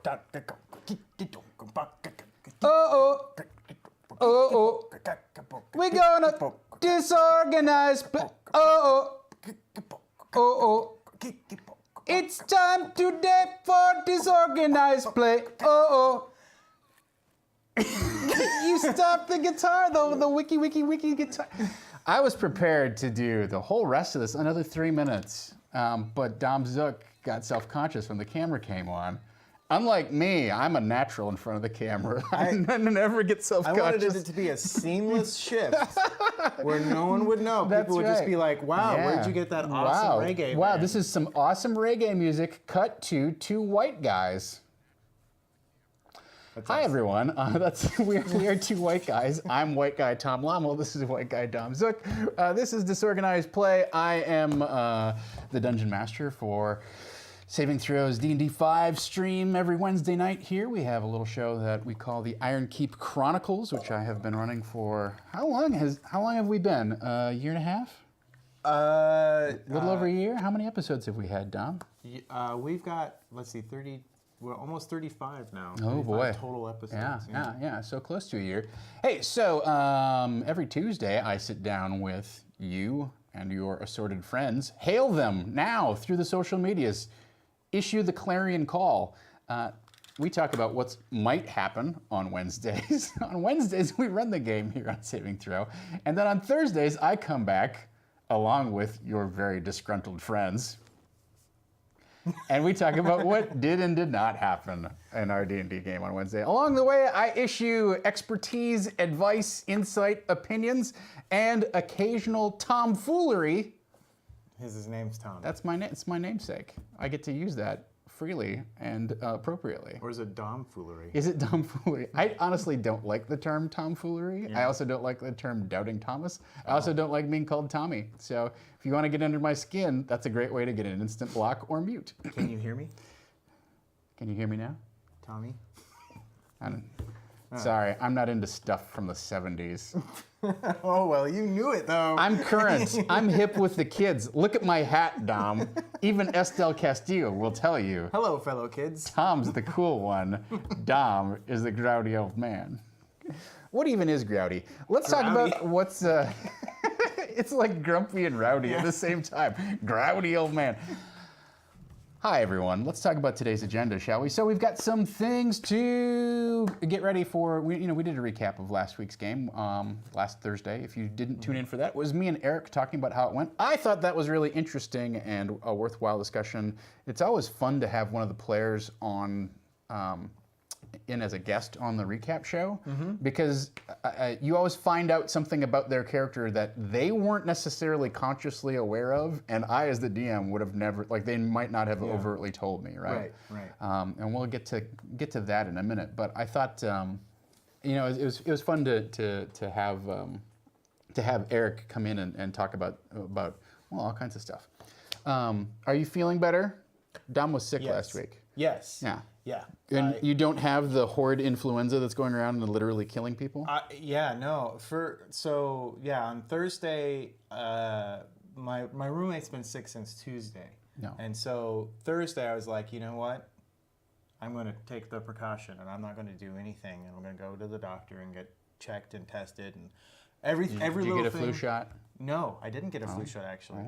Oh, we're gonna disorganize. It's time today for disorganized play. You stopped the guitar, though, the wiki guitar. I was prepared to do the whole rest of this, another 3 minutes, but Dom Zook got self-conscious when the camera came on. Unlike me, I'm a natural in front of the camera. I never get self-conscious. I wanted it to be a seamless shift where no one would know. That's People would just be like, wow, where'd you get that awesome reggae? Wow, band? This is some awesome reggae music cut to two white guys. Hi, everyone. We are two white guys. I'm white guy Tom Lommel. This is white guy Dom Zook. This is Disorganized Play. I am the Dungeon Master for Saving Throws D&D 5 stream every Wednesday night here. We have a little show that we call the Ironkeep Chronicles, which I have been running for, how long have we been? A year and a half? A little over a year? How many episodes have we had, Dom? We've got, let's see, we're almost 35 now. Oh boy. Total episodes. Yeah, so close to a year. Hey, so every Tuesday I sit down with you and your assorted friends, hail them now through the social medias. Issue the clarion call. We talk about what might happen on Wednesdays. On Wednesdays, we run the game here on Saving Throw. And then on Thursdays, I come back along with your very disgruntled friends. And we talk about what did and did not happen in our D&D game on Wednesday. Along the way, I issue expertise, advice, insight, opinions, and occasional tomfoolery. His name's Tom. That's my name. It's my namesake. I get to use that freely and appropriately. Or is it Domfoolery? Is it Domfoolery? I honestly don't like the term tomfoolery. Yeah. I also don't like the term doubting Thomas. I also don't like being called Tommy. So if you want to get under my skin, that's a great way to get an instant block or mute. Can you hear me? Can you hear me now? Tommy? Sorry, I'm not into stuff from the 70s. Oh, well, you knew it, though. I'm current. I'm hip with the kids. Look at my hat, Dom. Even Estelle Castillo will tell you. Hello, fellow kids. Tom's the cool one. Dom is the grouty old man. What even is grouty? Let's talk about what's... It's like grumpy and rowdy at the same time. Grouty old man. Hi, everyone. Let's talk about today's agenda, shall we? So we've got some things to get ready for. We did a recap of last week's game last Thursday. If you didn't tune in for that, it was me and Eric talking about how it went. I thought that was really interesting and a worthwhile discussion. It's always fun to have one of the players on in as a guest on the recap show because you always find out something about their character that they weren't necessarily consciously aware of, and I, as the DM, would have never, like, they might not have overtly told me, right? Right. And we'll get to that in a minute. But I thought, it was fun to have Eric come in and talk about all kinds of stuff. Are you feeling better? Dom was sick last week. Yes. Yeah. Yeah. And you don't have the horde influenza that's going around and literally killing people? No. On Thursday, my roommate's been sick since Tuesday. No. And so Thursday I was like, you know what? I'm going to take the precaution and I'm not going to do anything. And I'm going to go to the doctor and get checked and tested and every little thing. Did you get a flu shot? No, I didn't get a flu shot actually.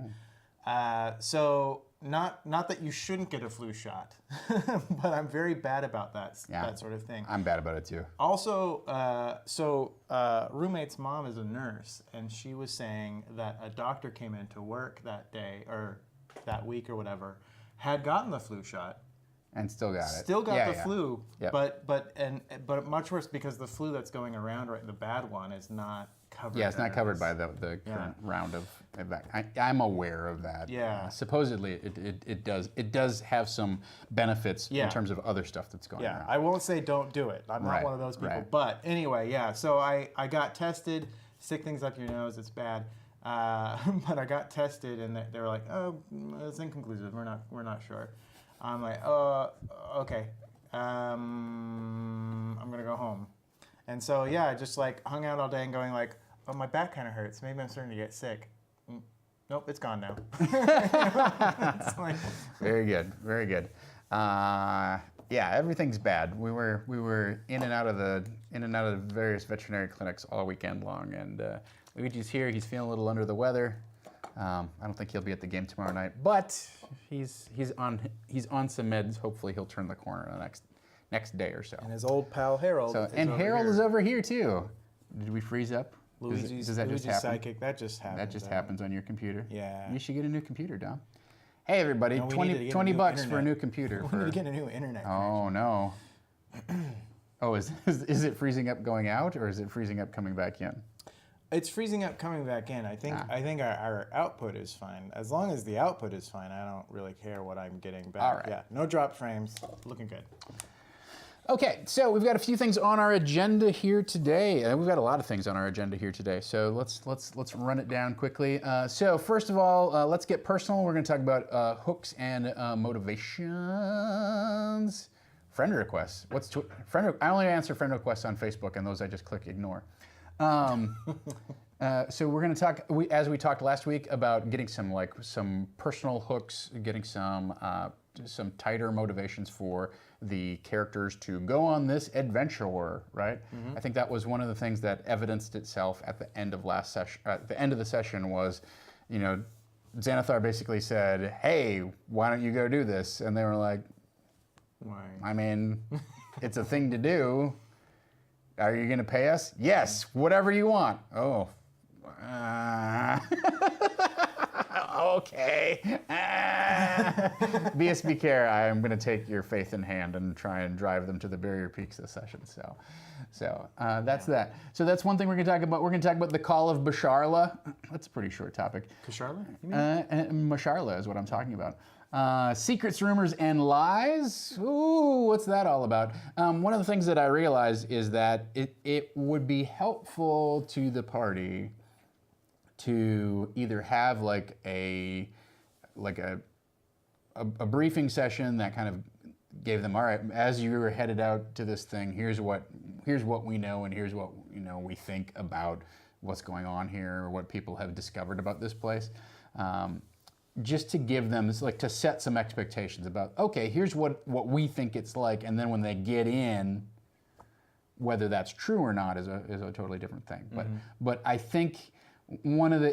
So not that you shouldn't get a flu shot, but I'm very bad about that sort of thing. I'm bad about it too. Also, roommate's mom is a nurse, and she was saying that a doctor came into work that day or that week or whatever, had gotten the flu shot. And still got it. Still got the flu, Yep. but much worse because the flu that's going around, right, the bad one, is not covered. Yeah, it's not covered by the current round of I'm aware of that. Yeah. Supposedly it does have some benefits in terms of other stuff that's going around. Yeah, I won't say don't do it. I'm not one of those people. Right. But anyway, so I got tested. Stick things up your nose, it's bad. But I got tested and they were like, oh, it's inconclusive. We're not sure. I'm like, oh, okay. I'm gonna go home. And so I just like hung out all day and going like, oh, my back kind of hurts. Maybe I'm starting to get sick. Nope, it's gone now. It's like... Very good, very good. Yeah, everything's bad. We were in and out of the various veterinary clinics all weekend long, and Luigi's here. He's feeling a little under the weather. I don't think he'll be at the game tomorrow night, but he's on some meds. Hopefully, he'll turn the corner the next day or so. And his old pal Harold. Harold is over here too. Did we freeze up? Luigi's sidekick. That just happened. That just happens on your computer. Yeah. You should get a new computer, Dom. Hey everybody, No, 20 bucks for a new computer. We need to get a new internet Oh no. Oh, is it freezing up going out, or is it freezing up coming back in? It's freezing up coming back in. I think our output is fine. As long as the output is fine, I don't really care what I'm getting back. All right. Yeah, no drop frames. Looking good. Okay, so we've got a few things on our agenda here today. We've got a lot of things on our agenda here today. So let's run it down quickly. So first of all, let's get personal. We're going to talk about hooks and motivations. Friend requests. I only answer friend requests on Facebook, and those I just click ignore. So we're going to talk, as we talked last week, about getting some personal hooks, getting some tighter motivations for the characters to go on this adventure, right? Mm-hmm. I think that was one of the things that evidenced itself at the end of last session. At the end of the session was, Xanathar basically said, "Hey, why don't you go do this?" And they were like, "Why? I mean, it's a thing to do. Are you going to pay us?" "Yes, whatever you want." "Oh. Okay. BSB Care, I am going to take your faith in hand and try and drive them to the barrier peaks this session. So that's that. So that's one thing we're going to talk about. We're going to talk about the Call of Basharla. That's a pretty short topic. Kasharla? Masharla is what I'm talking about. Secrets, rumors, and lies. Ooh, what's that all about? One of the things that I realized is that it would be helpful to the party to either have like a briefing session that kind of gave them, all right, as you were headed out to this thing, here's what we know, and here's what we think about what's going on here, or what people have discovered about this place. Just to give them, it's like to set some expectations about, okay, here's what we think it's like, and then when they get in, whether that's true or not is a totally different thing. Mm-hmm. But I think one of the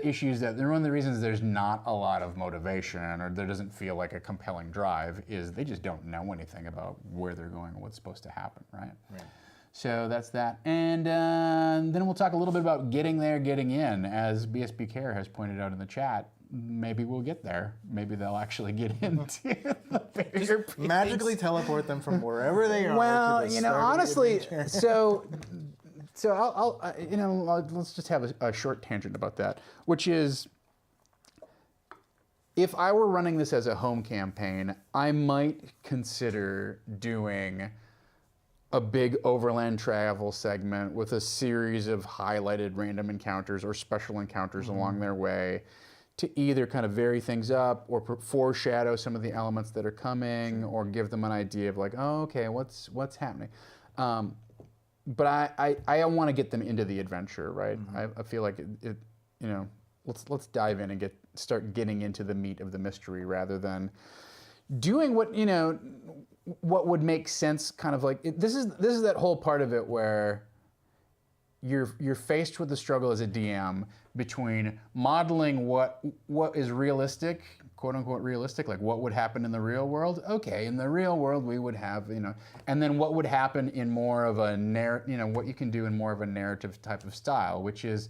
reasons there's not a lot of motivation, or there doesn't feel like a compelling drive, is they just don't know anything about where they're going or what's supposed to happen, right? Right. So that's that. And then we'll talk a little bit about getting there, getting in. As BSB Care has pointed out in the chat, maybe we'll get there. Maybe they'll actually get into the barrier peaks. Magically teleport them from wherever they are. Well, honestly, so I'll let's just have a short tangent about that, which is, if I were running this as a home campaign, I might consider doing a big overland travel segment with a series of highlighted random encounters or special encounters along their way, to either kind of vary things up or foreshadow some of the elements that are coming, or give them an idea of like, oh, okay, what's happening. But I want to get them into the adventure, right? Mm-hmm. I feel like it let's dive in and start getting into the meat of the mystery, rather than doing what would make sense. Kind of like this is that whole part of it where you're faced with the struggle as a DM between modeling what is realistic, quote unquote realistic, like what would happen in the real world. Okay, in the real world we would have, and then what would happen in more of a what you can do in more of a narrative type of style, which is,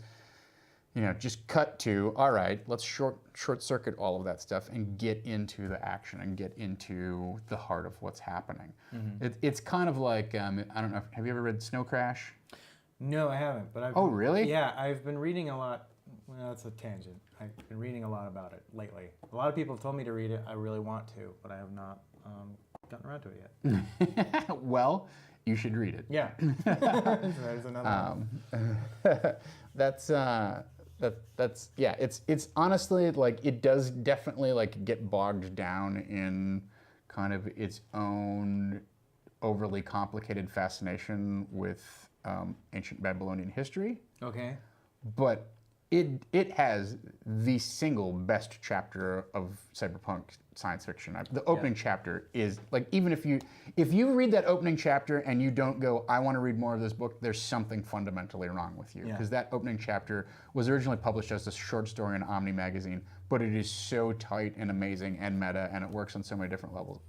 just cut to, all right, let's short circuit all of that stuff and get into the action and get into the heart of what's happening. Mm-hmm. It's kind of like, I don't know, have you ever read Snow Crash? No, I haven't. But Oh, really? Yeah, I've been reading a lot. Well, that's a tangent. I've been reading a lot about it lately. A lot of people have told me to read it. I really want to, but I have not gotten around to it yet. Well, you should read it. Yeah. There's another one. That's yeah. It's honestly like, it does definitely like get bogged down in kind of its own overly complicated fascination with ancient Babylonian history. Okay. But it has the single best chapter of cyberpunk science fiction. The opening chapter is like, even if you read that opening chapter and you don't go, I want to read more of this book, there's something fundamentally wrong with you, because that opening chapter was originally published as a short story in Omni magazine, but it is so tight and amazing and meta, and it works on so many different levels.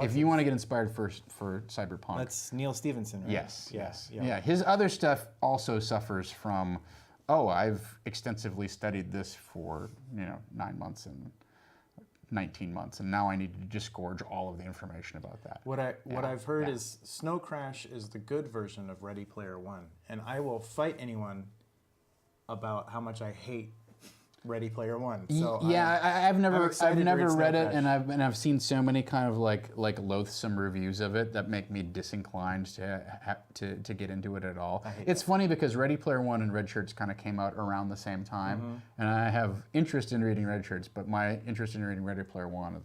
If you want to get inspired for cyberpunk, that's Neil Stephenson, right? Yes. Yeah, his other stuff also suffers from, I've extensively studied this for 9 months and 19 months, and now I need to disgorge all of the information about that. What I've heard is Snow Crash is the good version of Ready Player One, and I will fight anyone about how much I hate Ready Player One. So I've never read it, and I've seen so many kind of like loathsome reviews of it that make me disinclined to get into it at all. It's funny because Ready Player One and Red Shirts kind of came out around the same time, and I have interest in reading Red Shirts, but my interest in reading Ready Player One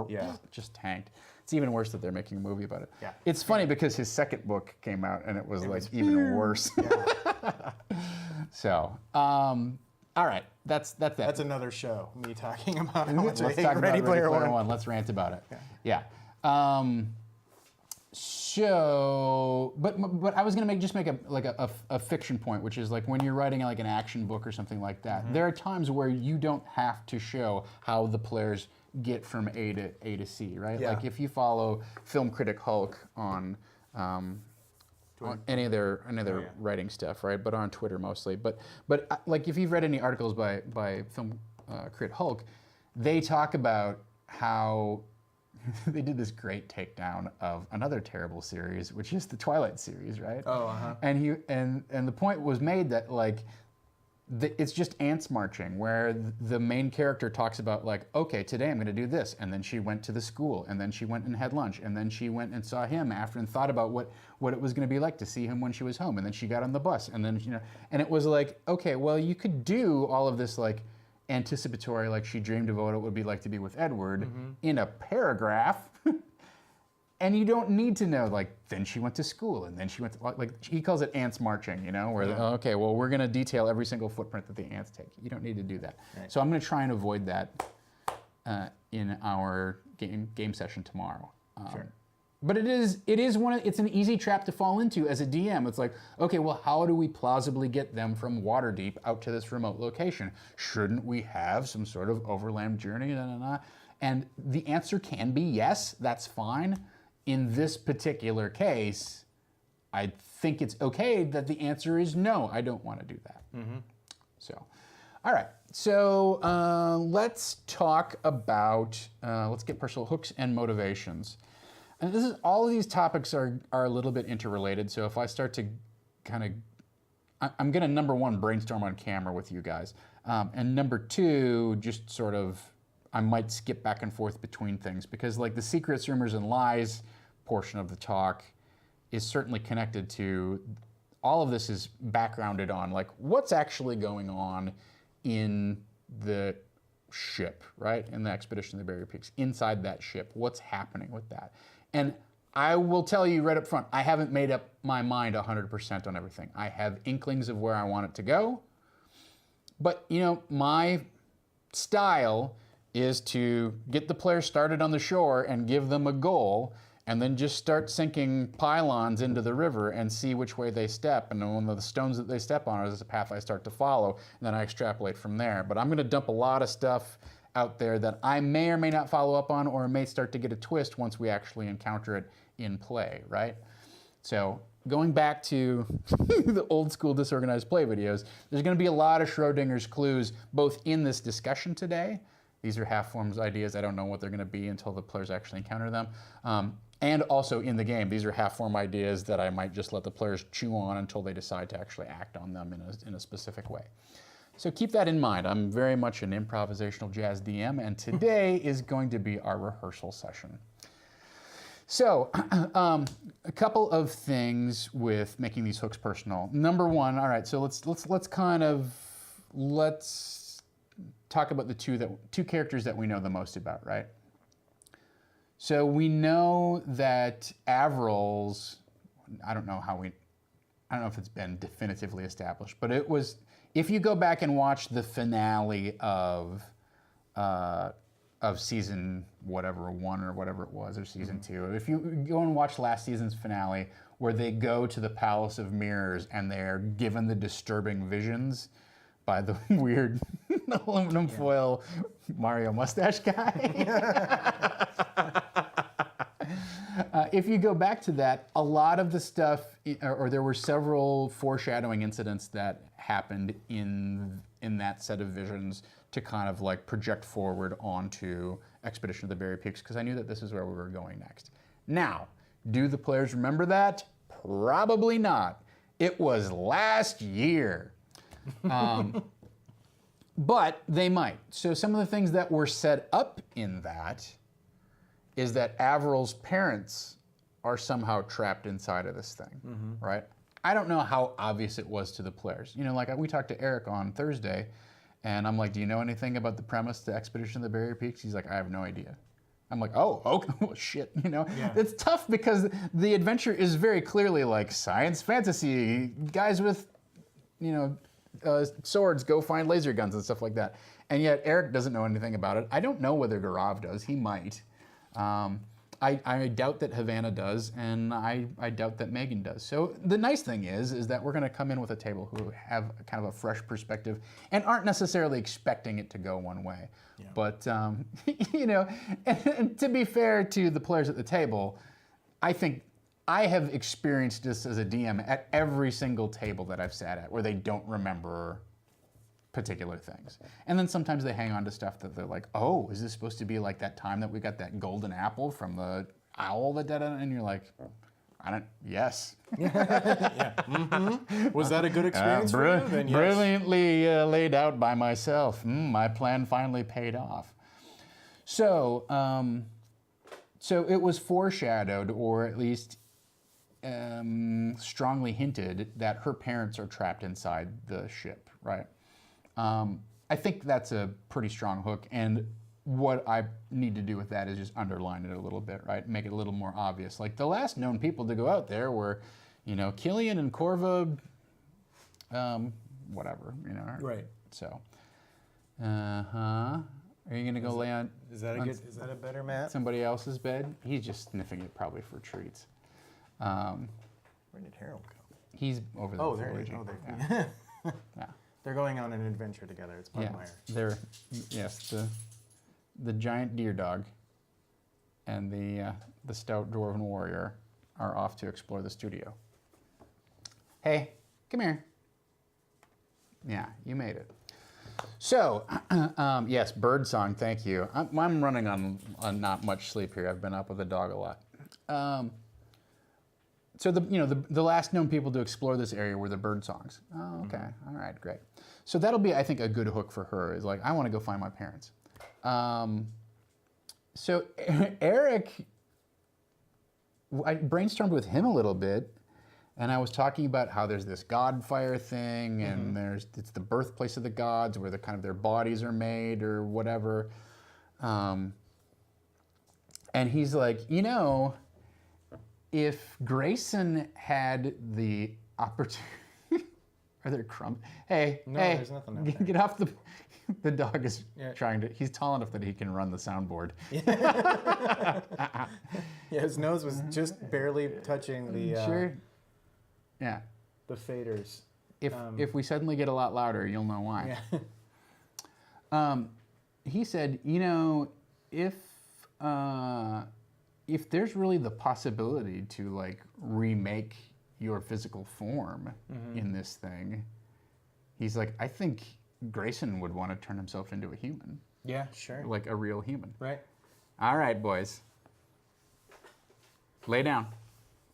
is just tanked. It's even worse that they're making a movie about it. Yeah. It's funny because his second book came out and it was even worse. So. All right, that's that. That's another show. Me talking about how much Let's I hate talk Ready about Player Ready Player One. Let's rant about it. Yeah. So, but I was gonna make a fiction point, which is like when you're writing like an action book or something like that. There are times where you don't have to show how the players get from A to C, right? Yeah. Like if you follow film critic Hulk on any of their writing stuff, right? But on Twitter mostly. But like if you've read any articles by film crit Hulk, they talk about how they did this great takedown of another terrible series, which is the Twilight series, right? And the point was made that like it's just ants marching, where the main character talks about like, okay, today I'm going to do this, and then she went to the school, and then she went and had lunch, and then she went and saw him after and thought about what it was going to be like to see him when she was home, and then she got on the bus, and then and it was like, okay, well, you could do all of this like anticipatory, like she dreamed of what it would be like to be with Edward in a paragraph. And you don't need to know, like, then she went to school, and then she went to, like he calls it ants marching, where, okay, well, we're going to detail every single footprint that the ants take. You don't need to do that. Right. So I'm going to try and avoid that in our game session tomorrow. Sure. But it's an easy trap to fall into as a DM. It's like, okay, well, how do we plausibly get them from Waterdeep out to this remote location? Shouldn't we have some sort of overland journey? And the answer can be yes, that's fine. In this particular case, I think it's okay that the answer is no, I don't want to do that. So, all right. So let's talk about, let's get personal hooks and motivations. And all of these topics are a little bit interrelated. So if I start to kind of, I'm going to, number one, brainstorm on camera with you guys. And number two, just sort of, I might skip back and forth between things, because like the secrets, rumors, and lies portion of the talk is certainly connected to, all of this is backgrounded on like what's actually going on in the ship, right? In the Expedition of the Barrier Peaks, inside that ship, what's happening with that? And I will tell you right up front, I haven't made up my mind 100% on everything. I have inklings of where I want it to go, but my style is to get the players started on the shore and give them a goal, and then just start sinking pylons into the river and see which way they step. And then one of the stones that they step on is a path I start to follow, and then I extrapolate from there. But I'm going to dump a lot of stuff out there that I may or may not follow up on, or may start to get a twist once we actually encounter it in play, right? So going back to the old school disorganized play videos, there's going to be a lot of Schrodinger's clues both in this discussion today. These are half forms ideas. I don't know what they're going to be until the players actually encounter them. And also in the game, these are half form ideas that I might just let the players chew on until they decide to actually act on them in a specific way. So keep that in mind. I'm very much an improvisational jazz DM, and today is going to be our rehearsal session. So a couple of things with making these hooks personal. Number one, all right, so let's talk about the two characters that we know the most about, right? So we know that Avril's, I don't know if it's been definitively established, but if you go back and watch the finale of season whatever 1 or whatever it was, or season 2, if you go and watch last season's finale where they go to the Palace of Mirrors and they're given the disturbing visions by the weird aluminum foil Mario mustache guy. If you go back to that, a lot of the stuff, or there were several foreshadowing incidents that happened in that set of visions to kind of like project forward onto Expedition of the Berry Peaks, because I knew that this is where we were going next. Now, do the players remember that? Probably not. It was last year. But they might. So some of the things that were set up in that is that Averil's parents are somehow trapped inside of this thing, right? I don't know how obvious it was to the players. You know, like we talked to Eric on Thursday, and I'm like, do you know anything about the premise to Expedition of the Berry Peaks? He's like, I have no idea. I'm like, oh, okay, well, shit, you know? Yeah. It's tough because the adventure is very clearly like science fantasy, guys with, you know, swords go find laser guns and stuff like that. And yet Eric doesn't know anything about it. I don't know whether Gaurav does. He might. I doubt that Havana does, and I doubt that Megan does. So the nice thing is that we're going to come in with a table who have kind of a fresh perspective and aren't necessarily expecting it to go one way. Yeah. But, you know, and to be fair to the players at the table, I think I have experienced this as a DM at every single table that I've sat at where they don't remember particular things. And then sometimes they hang on to stuff that they're like, oh, is this supposed to be like that time that we got that golden apple from the owl that did it? And you're like, yes. Yeah. Was that a good experience for you? Then yes. Brilliantly laid out by myself. My plan finally paid off. So, so it was foreshadowed, or at least strongly hinted, that her parents are trapped inside the ship, right? I think that's a pretty strong hook, and what I need to do with that is just underline it a little bit, right? Make it a little more obvious. Like the last known people to go out there were, you know, Killian and Corva, whatever, you know. Right. So, Are you gonna go lay on? Is that a better mat? Somebody else's bed? He's just sniffing it probably for treats. Where did Harold go? He's over there. Oh, there he is. Oh, yeah. Yeah. They're going on an adventure together. It's Pugmire. They're the giant deer dog and the stout dwarven warrior are off to explore the studio. Hey, come here. Yeah, you made it. So, yes, bird song. Thank you. I'm running on not much sleep here. I've been up with the dog a lot. So the last known people to explore this area were the bird songs. Oh, okay. All right, great. So that'll be, I think, a good hook for her. Is like, I want to go find my parents. So Eric, I brainstormed with him a little bit, and I was talking about how there's this god fire thing, and it's the birthplace of the gods, where their bodies are made or whatever. And he's like, if Grayson had the opportunity, are there crumbs? Hey, there's nothing out there. Get off the dog is trying to, he's tall enough that he can run the soundboard. Yeah, his nose was just barely touching the, sure. Yeah. The faders. If we suddenly get a lot louder, you'll know why. Yeah. He said, if there's really the possibility to remake your physical form in this thing, he's like, I think Grayson would want to turn himself into a human. Yeah, sure. Like a real human. Right. All right, boys. Lay down.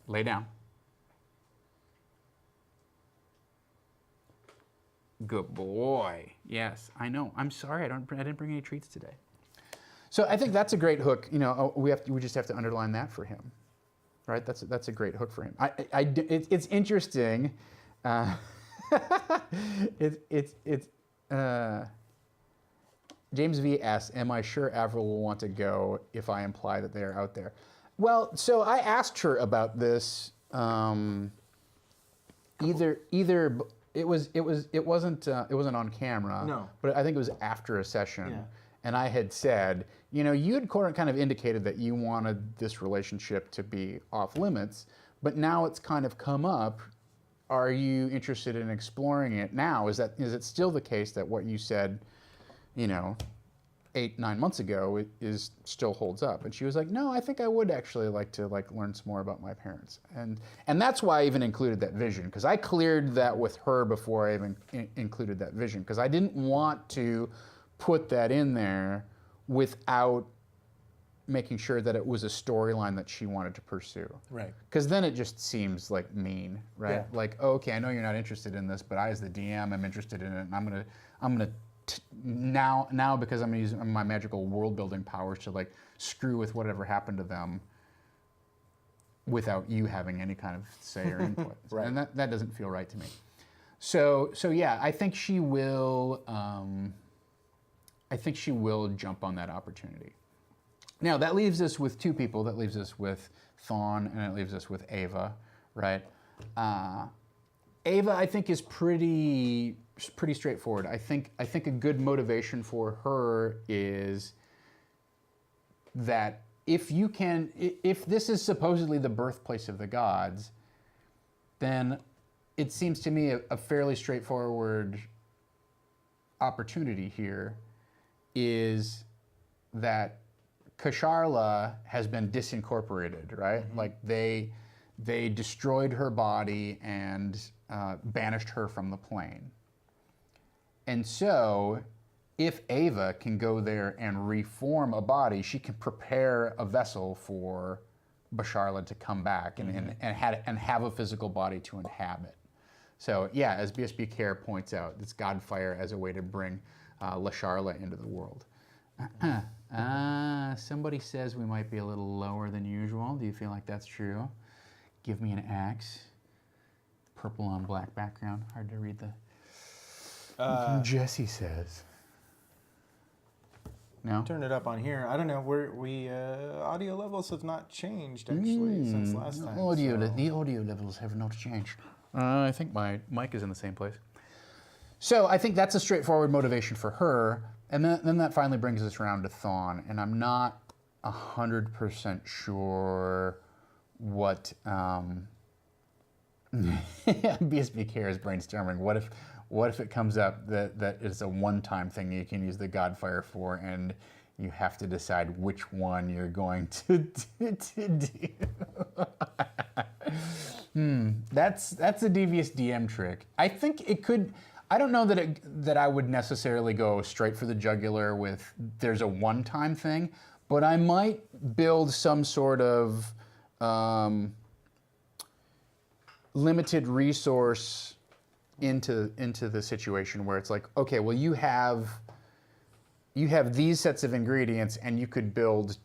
Lay down. Good boy. Yes, I know. I'm sorry. I didn't bring any treats today. So I think that's a great hook. We just have to underline that for him, right? That's a great hook for him. It's interesting. James V asks, "Am I sure Avril will want to go if I imply that they are out there?" Well, so I asked her about this either It wasn't on camera. No. But I think it was after a session. Yeah. And I had said, you had kind of indicated that you wanted this relationship to be off limits, but now it's kind of come up. Are you interested in exploring it now? Is it still the case that what you said, 8-9 months ago still holds up? And she was like, no, I think I would actually like to learn some more about my parents. And that's why I even included that vision, because I cleared that with her before I even included that vision, because I didn't want to put that in there without making sure that it was a storyline that she wanted to pursue. Right. Because then it just seems like mean, right? Yeah. Like, oh, okay, I know you're not interested in this, but I, as the DM, am interested in it, and I'm gonna now because I'm using my magical world building powers to screw with whatever happened to them without you having any kind of say or input. Right. And that doesn't feel right to me. So yeah, I think she will. I think she will jump on that opportunity. Now, that leaves us with two people. That leaves us with Thawne, and it leaves us with Ava, right? Ava, I think, is pretty straightforward. I think a good motivation for her is that if this is supposedly the birthplace of the gods, then it seems to me a fairly straightforward opportunity here is that Kasharla has been disincorporated, right? Mm-hmm. Like they destroyed her body and banished her from the plane. And so if Ava can go there and reform a body, she can prepare a vessel for Basharla to come back and have a physical body to inhabit. So yeah, as BSB Care points out, it's Godfire as a way to bring Lasharla into the world. Somebody says we might be a little lower than usual. Do you feel like that's true? Give me an X. Purple on black background. Hard to read the... Jesse says. No? Turn it up on here. I don't know. We audio levels have not changed actually since last time. The audio levels have not changed. I think my mic is in the same place. So I think that's a straightforward motivation for her. And then that finally brings us around to Thawne. And I'm not 100% sure what BSB Care is brainstorming. What if it comes up that it's a one-time thing you can use the Godfire for, and you have to decide which one you're going to do? That's a devious DM trick. I think it could. I don't know that I would necessarily go straight for the jugular with there's a one-time thing, but I might build some sort of limited resource into the situation where it's like, okay, well you have these sets of ingredients and you could build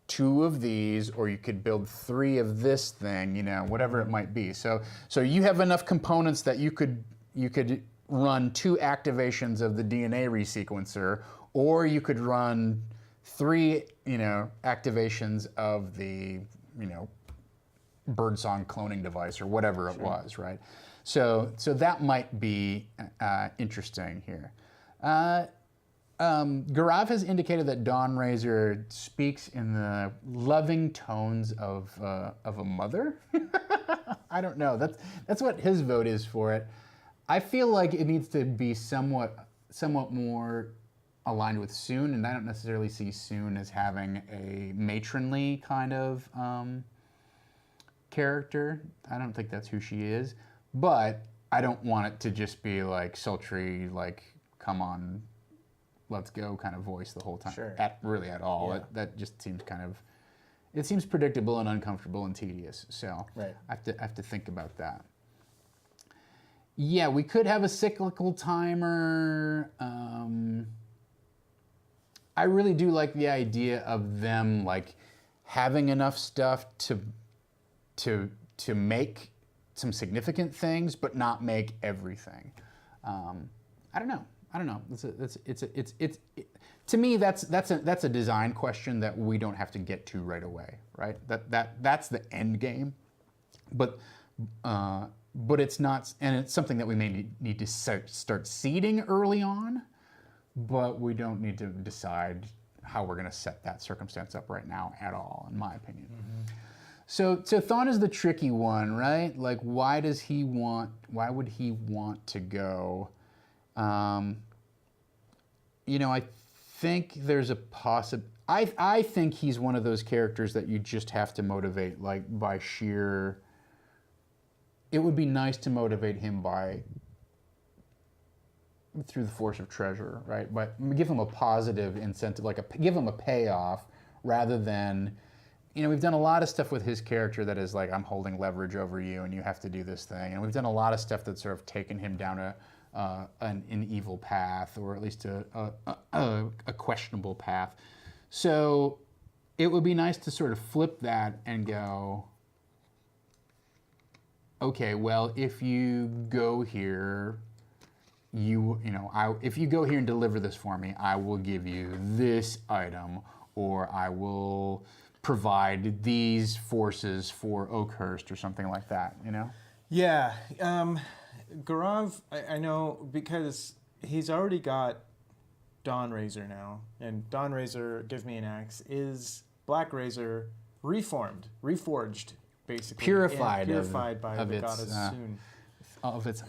2 of these, or you could build 3 of this thing, whatever it might be. So you have enough components that you could run 2 activations of the DNA resequencer, or you could run 3, activations of the, birdsong cloning device or whatever it was, right? So that might be interesting here. Gaurav has indicated that Dawnraiser speaks in the loving tones of a mother. I don't know. That's what his vote is for it. I feel like it needs to be somewhat more aligned with Soon, and I don't necessarily see Soon as having a matronly kind of character. I don't think that's who she is, but I don't want it to just be like sultry, like come on, let's go kind of voice the whole time. Sure. At all. Yeah. That just seems it seems predictable and uncomfortable and tedious. So right. I have to think about that. Yeah, we could have a cyclical timer. I really do like the idea of them like having enough stuff to make some significant things, but not make everything. I don't know. To me, that's a design question that we don't have to get to right away, right? That's the end game. But but it's not, and it's something that we may need to start seeding early on, but we don't need to decide how we're going to set that circumstance up right now at all, in my opinion. So Thawne is the tricky one, right? Like, why would he want to go? I think there's a I think he's one of those characters that you just have to motivate, like, by sheer... It would be nice to motivate him through the force of treasure, right? But give him a positive incentive, give him a payoff, rather than... we've done a lot of stuff with his character that is like, I'm holding leverage over you and you have to do this thing. And we've done a lot of stuff that's sort of taken him down an evil path, or at least a questionable path. So it would be nice to sort of flip that and go, okay, well, if you go here, if you go here and deliver this for me, I will give you this item, or I will provide these forces for Oakhurst, or something like that, Yeah. Gaurav, I know, because he's already got Dawnrazor now, and Dawnrazor, give me an axe, is Black Razor reforged, basically. Purified by the goddess Soon. Of its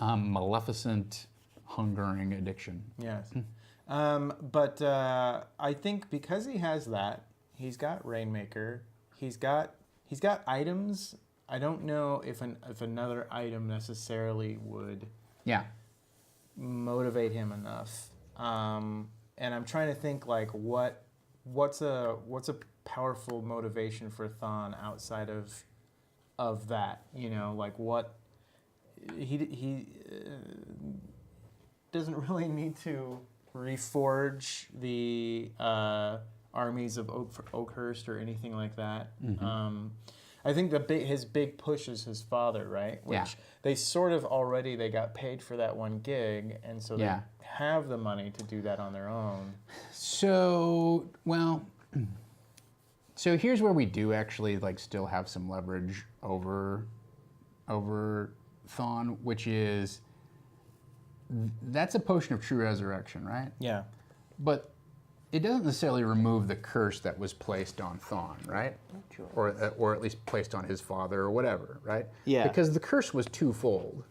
maleficent, hungering addiction. Yes. But I think because he has that, he's got Rainmaker, he's got items. I don't know if another item necessarily would motivate him enough. And I'm trying to think, like, what's a powerful motivation for Thawne outside of that, like, what he doesn't really need to reforge the armies of Oakhurst or anything like that. I think his big push is his father, right? Which they sort of already, they got paid for that one gig, and so they have the money to do that on their own. So here's where we do actually, like, still have some leverage over Thawne, which is, that's a potion of true resurrection, right? Yeah. But it doesn't necessarily remove the curse that was placed on Thawne, right? Or at least placed on his father or whatever, right? Yeah. Because the curse was twofold.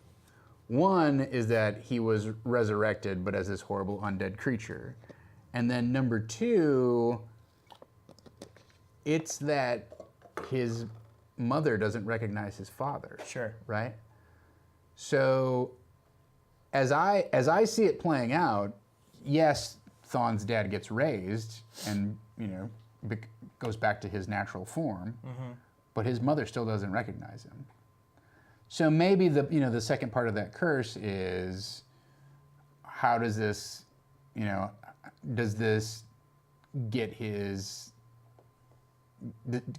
One is that he was resurrected, but as this horrible undead creature. And then number two, it's that his mother doesn't recognize his father. Sure. Right? So as I see it playing out, yes, Thawne's dad gets raised and, goes back to his natural form, but his mother still doesn't recognize him. So maybe the second part of that curse is, how does this, does this get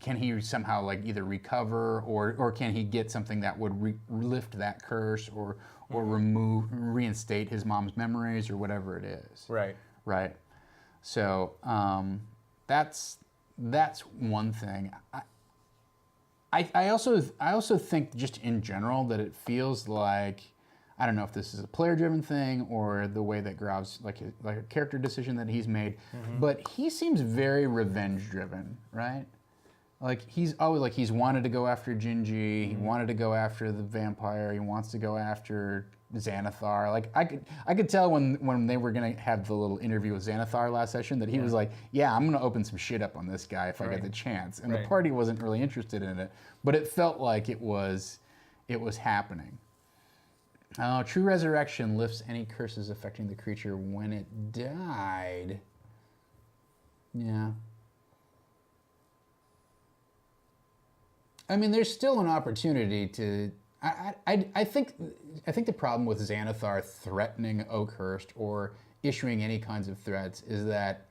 can he somehow, like, either recover or can he get something that would lift that curse or reinstate his mom's memories or whatever it is. Right. Right. So that's one thing. I also think, just in general, that it feels like, I don't know if this is a player-driven thing or the way that Grav's, like a character decision that he's made, but he seems very revenge-driven, right? Like, he's always, like, he's wanted to go after Gingy, he wanted to go after the vampire, he wants to go after Xanathar. Like, I could tell when they were gonna have the little interview with Xanathar last session that he was like, yeah, I'm gonna open some shit up on this guy if I get the chance. And the party wasn't really interested in it, but it felt like it was happening. True resurrection lifts any curses affecting the creature when it died. Yeah. I mean, there's still an opportunity to... I think the problem with Xanathar threatening Oakhurst or issuing any kinds of threats is that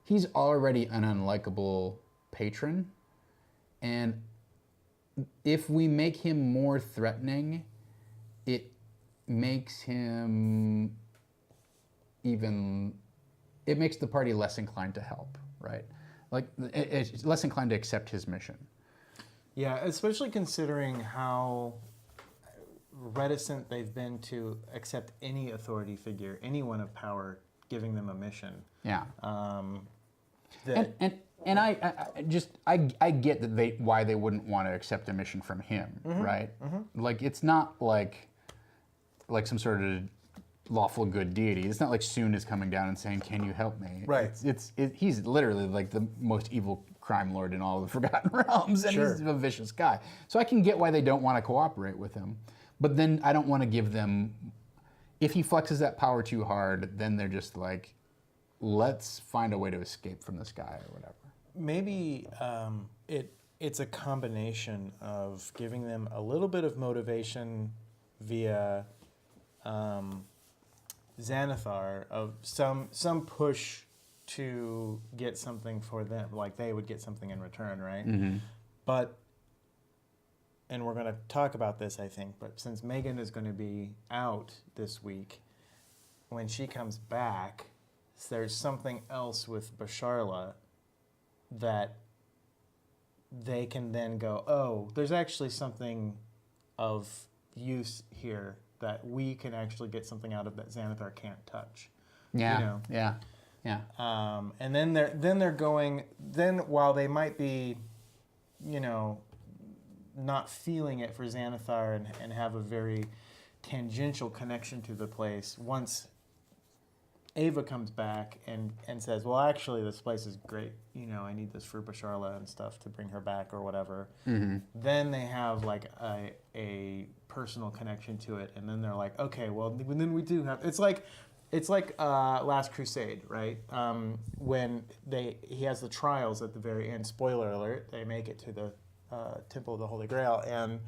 he's already an unlikable patron, and if we make him more threatening, it makes him it makes the party less inclined to help, right? Like, it's less inclined to accept his mission. Yeah, especially considering how reticent they've been to accept any authority figure, anyone of power, giving them a mission. Yeah. That, And I get that why they wouldn't want to accept a mission from him, right? Like it's not like some sort of lawful good deity. It's not like Soon is coming down and saying, "Can you help me?" Right. He's literally like the most evil crime lord in all of the Forgotten Realms, and he's a vicious guy. So I can get why they don't want to cooperate with him, but then I don't want to give them. If he flexes that power too hard, then they're just like, let's find a way to escape from this guy or whatever. Maybe it's a combination of giving them a little bit of motivation via Xanathar, of some push to get something for them, like they would get something in return, right? But, and we're going to talk about this, I think, but since Megan is going to be out this week, when she comes back, there's something else with Basharla that they can then go, oh, there's actually something of use here that we can actually get something out of that Xanathar can't touch. Yeah, you know? yeah. And then they're going, then while they might be, you know, not feeling it for Xanathar and have a very tangential connection to the place, once Ava comes back and says, well, actually, this place is great. You know, I need this for Basharla and stuff to bring her back or whatever. Then they have like a personal connection to it, and then they're like, okay, well, then we do have. It's like Last Crusade, right? When he has the trials at the very end. Spoiler alert: they make it to the Temple of the Holy Grail, and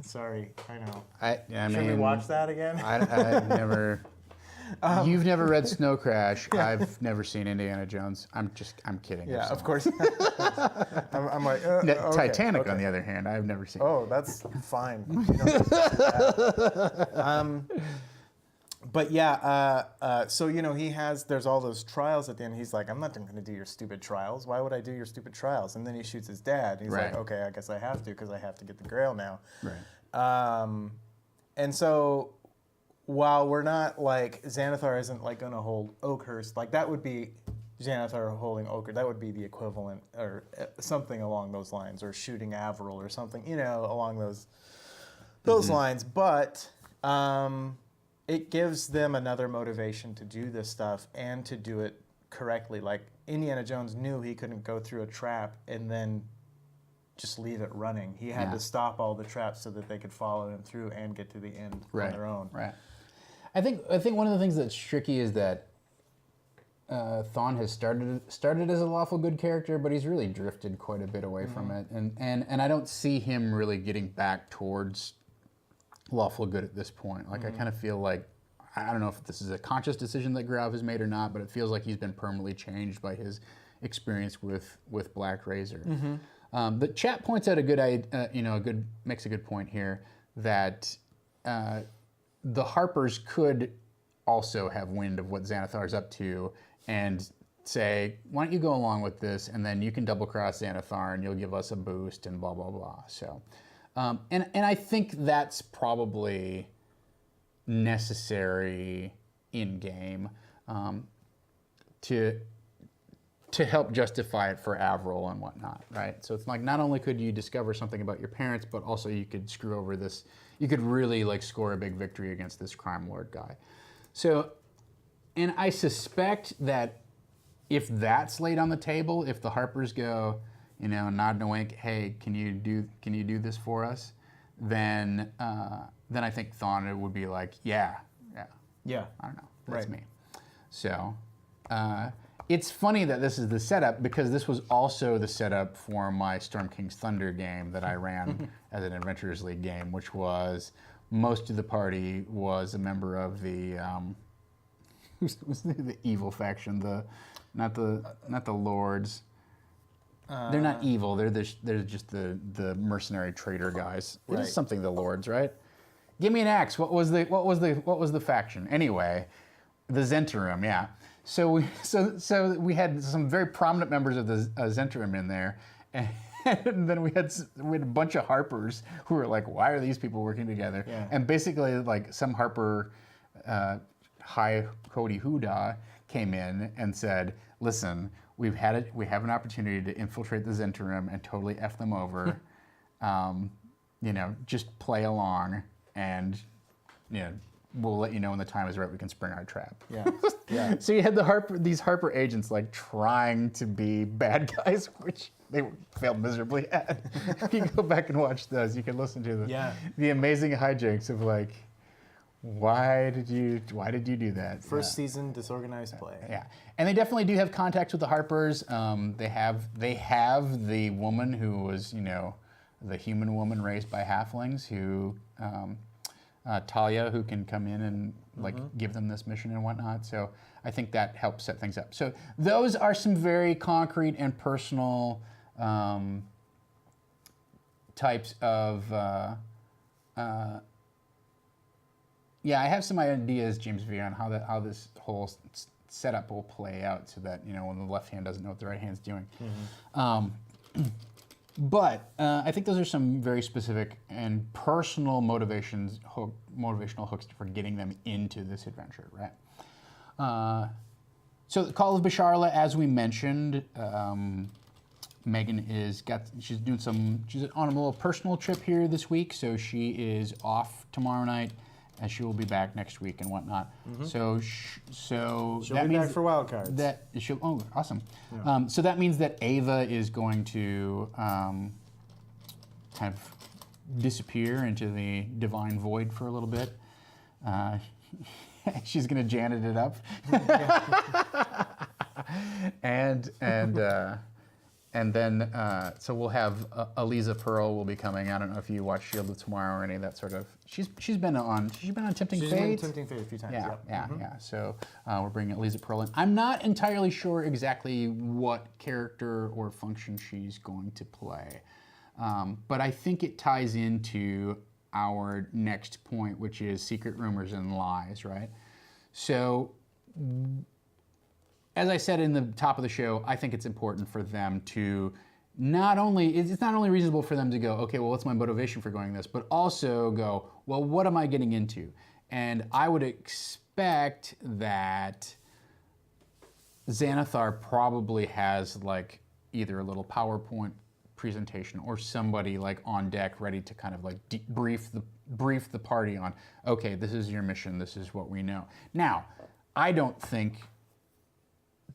sorry, I know. I Should we watch that again? I've never. You've never read Snow Crash. I've never seen Indiana Jones. I'm kidding. Yeah, of course. I'm like, Titanic, okay. on the other hand, I've never seen. Oh, that's fine. You don't have to say that. But yeah, so you know, there's all those trials at the end. He's like, I'm not going to do your stupid trials. Why would I do your stupid trials? And then he shoots his dad. He's like, okay, I guess I have to because I have to get the Grail now. Right. And so, while we're not like, Xanathar isn't like going to hold Oakhurst, like that would be Xanathar holding Oakhurst. That would be the equivalent, or something along those lines, or shooting Averil or something, you know, along those lines. But it gives them another motivation to do this stuff and to do it correctly. Like Indiana Jones knew he couldn't go through a trap and then just leave it running. He had to stop all the traps so that they could follow him through and get to the end on their own. Right. I think one of the things that's tricky is that Thawne has started as a lawful good character, but he's really drifted quite a bit away from it, and I don't see him really getting back towards lawful good at this point. Like I kind of feel like, I don't know if this is a conscious decision that Grav has made or not, but it feels like he's been permanently changed by his experience with Black Razor. The chat points out makes a good point here that the Harpers could also have wind of what Xanathar's up to and say, why don't you go along with this, and then you can double cross Xanathar and you'll give us a boost and blah, blah, blah. So, and I think that's probably necessary in game to help justify it for Averil and whatnot, right? So it's like, not only could you discover something about your parents, but also you could screw over this, you could really like score a big victory against this crime lord guy. So, and I suspect that if that's laid on the table, if the Harpers go, you know, nod and a wink, hey, can you do this for us? Then I think Thawne would be like, yeah, I don't know, that's me. So, it's funny that this is the setup, because this was also the setup for my Storm King's Thunder game that I ran as an Adventurers League game, which was most of the party was a member of the the evil faction, not the lords. They're not evil. They're just the mercenary trader guys. It is something the lords, right? Give me an axe. What was the faction? Anyway, the Zentarum, yeah. So we had some very prominent members of the Zentarum in there, And then we had a bunch of Harpers who were like, why are these people working together? Yeah. And basically, like, some Harper, High Cody Huda, came in and said, listen, we have an opportunity to infiltrate the Zentarim and totally F them over. Just play along, and, we'll let you know when the time is right. We can spring our trap. Yeah. Yeah. So you had these Harper agents like trying to be bad guys, which they failed miserably at. If you go back and watch those, you can listen to the amazing hijinks of like, why did you do that? First season Disorganized play. Yeah, and they definitely do have contacts with the Harpers. They have the woman who was the human woman raised by halflings who. Talia, who can come in and give them this mission and whatnot. So I think that helps set things up. So those are some very concrete and personal types of. I have some ideas, James V, on how this whole setup will play out, so that when the left hand doesn't know what the right hand's doing. But I think those are some very specific and personal motivational hooks for getting them into this adventure, right? So the Call of Basharla, as we mentioned, Megan she's on a little personal trip here this week, so she is off tomorrow night, and she will be back next week and whatnot. So she'll be back for wild cards. Awesome. Yeah. So that means that Ava is going to kind of disappear into the divine void for a little bit. She's going to Janet it up. And then, so we'll have Eliza Pearl will be coming. I don't know if you watch Shielded Tomorrow or any of that sort of. She's been on Tempting Fate. She's been on Tempting Fate a few times. Yeah. So we're bringing Eliza Pearl in. I'm not entirely sure exactly what character or function she's going to play, but I think it ties into our next point, which is secret rumors and lies, right? So. As I said in the top of the show, I think it's important for them to it's not only reasonable for them to go, okay, well, what's my motivation for going this, but also go, well, what am I getting into? And I would expect that Xanathar probably has like either a little PowerPoint presentation or somebody like on deck ready to kind of like brief the party on, okay, this is your mission, this is what we know. Now, I don't think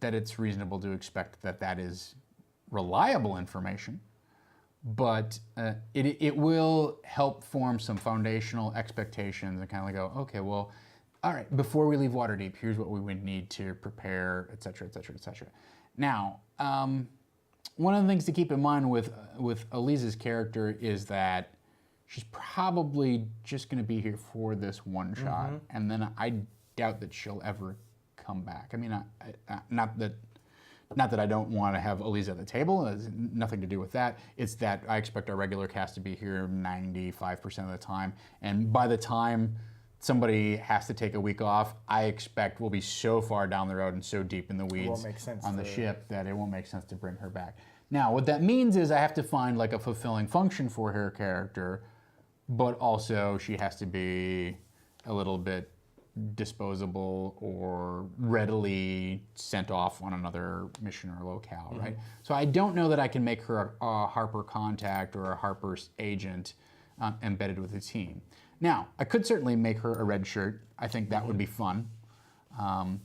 that it's reasonable to expect that is reliable information, but it will help form some foundational expectations and kind of like go, okay, well, all right, before we leave Waterdeep, here's what we would need to prepare, et cetera, et cetera, et cetera. Now, one of the things to keep in mind with Eliza's character is that she's probably just going to be here for this one shot, and then I doubt that she'll ever come back. I mean, not that I don't want to have Eliza at the table. It has nothing to do with that. It's that I expect our regular cast to be here 95% of the time. And by the time somebody has to take a week off, I expect we'll be so far down the road and so deep in the weeds on the ship that it won't make sense to bring her back. Now, what that means is I have to find like a fulfilling function for her character, but also she has to be a little bit disposable or readily sent off on another mission or locale, right? So I don't know that I can make her a Harper contact or a Harper's agent embedded with the team. Now, I could certainly make her a red shirt. I think that would be fun. I'm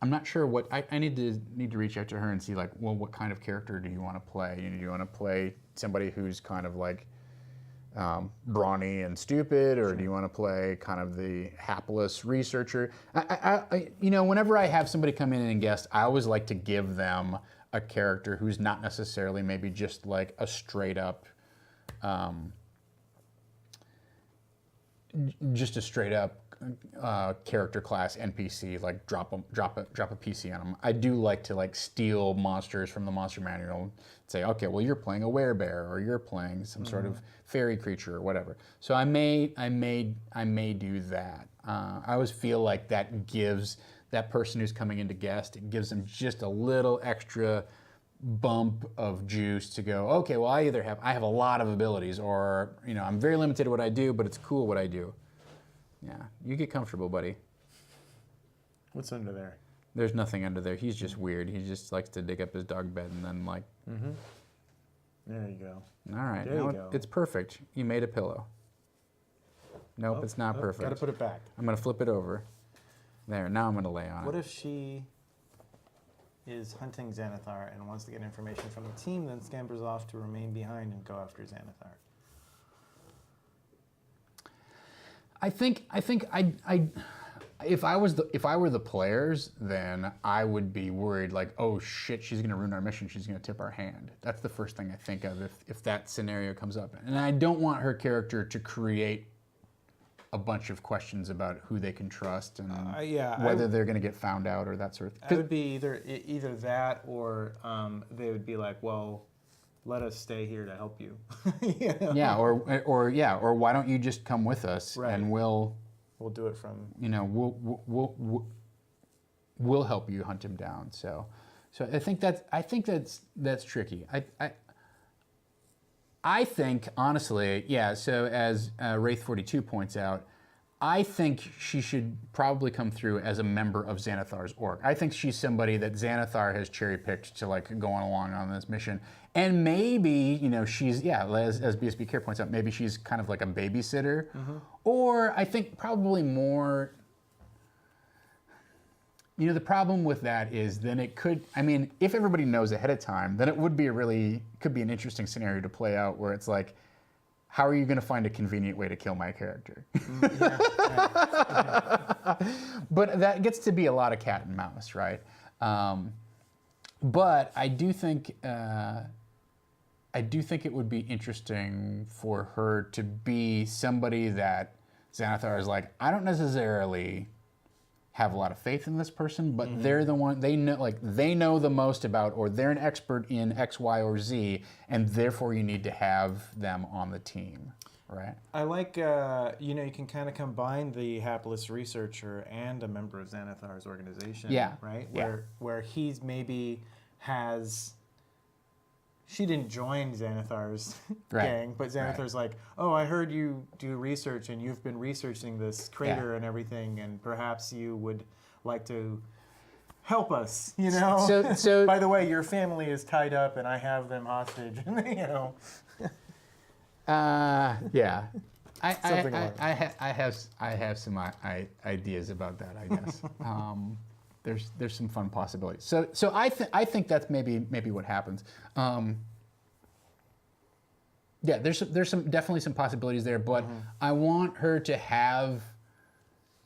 not sure what I need to reach out to her and see like, well, what kind of character do you want to play? Do you want to play somebody who's kind of like brawny and stupid, or do you want to play kind of the hapless researcher? Whenever I have somebody come in and guest, I always like to give them a character who's not necessarily maybe just like a straight up, character class NPC, like drop a PC on them. I do like to like steal monsters from the monster manual and say, okay, well, you're playing a werebear or you're playing some sort of fairy creature or whatever. So I may do that. I always feel like that gives that person who's coming in to guest, it gives them just a little extra bump of juice to go, okay, well, I have a lot of abilities, or, I'm very limited to what I do, but it's cool what I do. Yeah, you get comfortable, buddy. What's under there? There's nothing under there. He's just weird. He just likes to dig up his dog bed and then Mm-hmm. There you go. All right, there you go. It's perfect. You made a pillow. Nope, it's not perfect. Got to put it back. I'm going to flip it over. There, now I'm going to lay on it. What if she is hunting Xanathar and wants to get information from the team, then scampers off to remain behind and go after Xanathar? I think if I were the players, then I would be worried, like, oh shit, she's gonna ruin our mission, she's gonna tip our hand. That's the first thing I think of if that scenario comes up. And I don't want her character to create a bunch of questions about who they can trust and whether they're gonna get found out or that sort of thing. It would be either that or they would be like, well, let us stay here to help you. Yeah, or why don't you just come with us, right, and we'll do it from, we'll help you hunt him down. So I think that's tricky. I think honestly, yeah. So as Wraith 42 points out, I think she should probably come through as a member of Xanathar's org. I think she's somebody that Xanathar has cherry-picked to like going along on this mission. And maybe, she's, as BSB Care points out, maybe she's kind of like a babysitter. Mm-hmm. Or I think probably more, the problem with that is then it could, if everybody knows ahead of time, then it would be could be an interesting scenario to play out where it's like, how are you going to find a convenient way to kill my character? But that gets to be a lot of cat and mouse, right? But I do think it would be interesting for her to be somebody that Xanathar is like, I don't necessarily have a lot of faith in this person, but mm-hmm. they're the one they know the most about, or they're an expert in X, Y, or Z, and therefore you need to have them on the team, right? I like, you can kind of combine the hapless researcher and a member of Xanathar's organization, right? Where he's maybe has. She didn't join Xanathar's gang, but Xanathar's like, oh, I heard you do research and you've been researching this crater and everything, and perhaps you would like to help us, So by the way, your family is tied up and I have them hostage, Yeah. I have some ideas about that, I guess. There's some fun possibilities. So I think that's maybe what happens. There's definitely some possibilities there, but mm-hmm. I want her to have.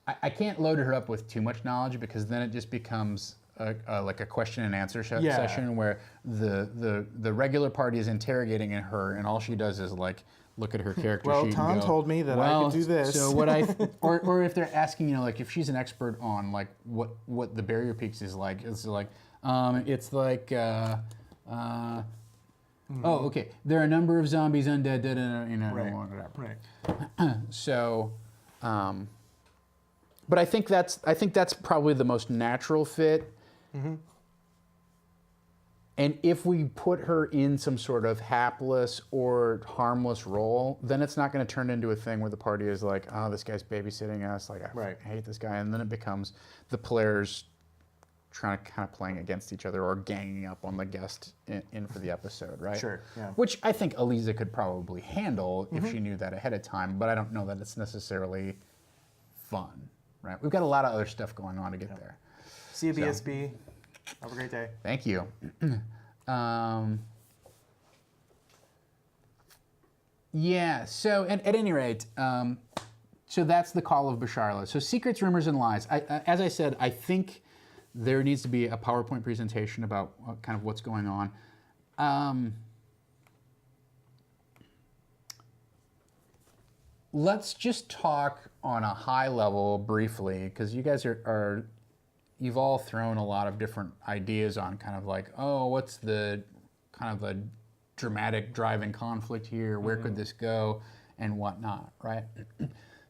I can't load her up with too much knowledge because then it just becomes like a question and answer session where the regular party is interrogating her and all she does is like look at her character sheet. Well, Tom told me that I could do this. So what or if they're asking, like if she's an expert on like what the Barrier Peaks is like, it's like it's like mm-hmm. oh, okay. There are a number of zombies, undead, whatever. Right. So, but I think that's probably the most natural fit. Mm-hmm. And if we put her in some sort of hapless or harmless role, then it's not going to turn into a thing where the party is like, oh, this guy's babysitting us. Like, I hate this guy. And then it becomes the players trying to kind of playing against each other or ganging up on the guest in for the episode, right? Sure, yeah. Which I think Eliza could probably handle if she knew that ahead of time, but I don't know that it's necessarily fun, right? We've got a lot of other stuff going on to get there. See you, BSB. Have a great day. Thank you. So at any rate, so that's the call of Basharla. So secrets, rumors, and lies. As I said, I think there needs to be a PowerPoint presentation about kind of what's going on. Let's just talk on a high level briefly, because you guys you've all thrown a lot of different ideas on kind of like, oh, what's the kind of the dramatic driving conflict here? Where could this go, and whatnot, right?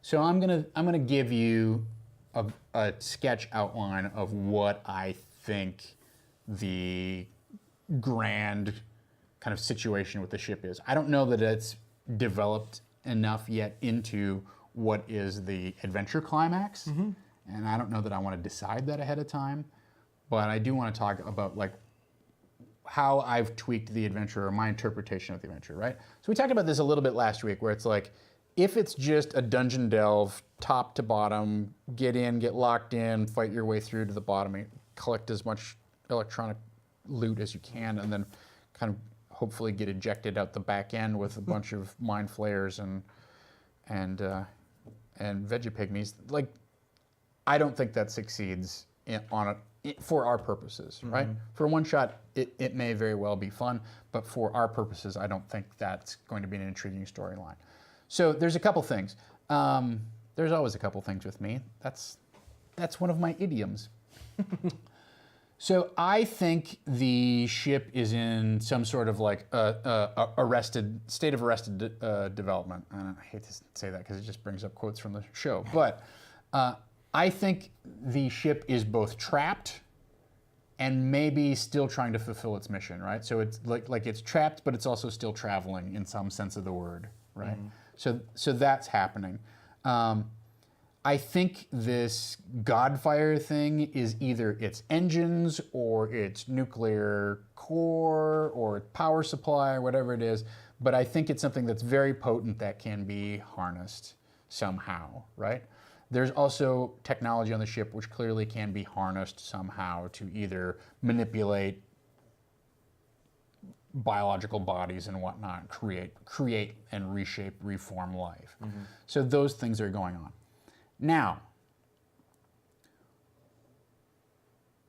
So I'm gonna give you a sketch outline of what I think the grand kind of situation with the ship is. I don't know that it's developed enough yet into what is the adventure climax, and I don't know that I want to decide that ahead of time, but I do want to talk about like how I've tweaked the adventure or my interpretation of the adventure, right? So we talked about this a little bit last week, where it's like, if it's just a dungeon delve, top to bottom, get in, get locked in, fight your way through to the bottom, collect as much electronic loot as you can, and then kind of hopefully get ejected out the back end with a bunch of mind flayers and veggie-pygmies. Like, I don't think that succeeds for our purposes, right? For one shot, it may very well be fun, but for our purposes, I don't think that's going to be an intriguing storyline. So there's a couple things. There's always a couple things with me. That's one of my idioms. So I think the ship is in some sort of like state of arrested development. And I hate to say that because it just brings up quotes from the show. But I think the ship is both trapped and maybe still trying to fulfill its mission, right? So it's like it's trapped, but it's also still traveling in some sense of the word, right? So that's happening. I think this Godfire thing is either its engines or its nuclear core or its power supply or whatever it is, but I think it's something that's very potent that can be harnessed somehow, right? There's also technology on the ship which clearly can be harnessed somehow to either manipulate biological bodies and whatnot, create and reshape, reform life. So those things are going on. Now,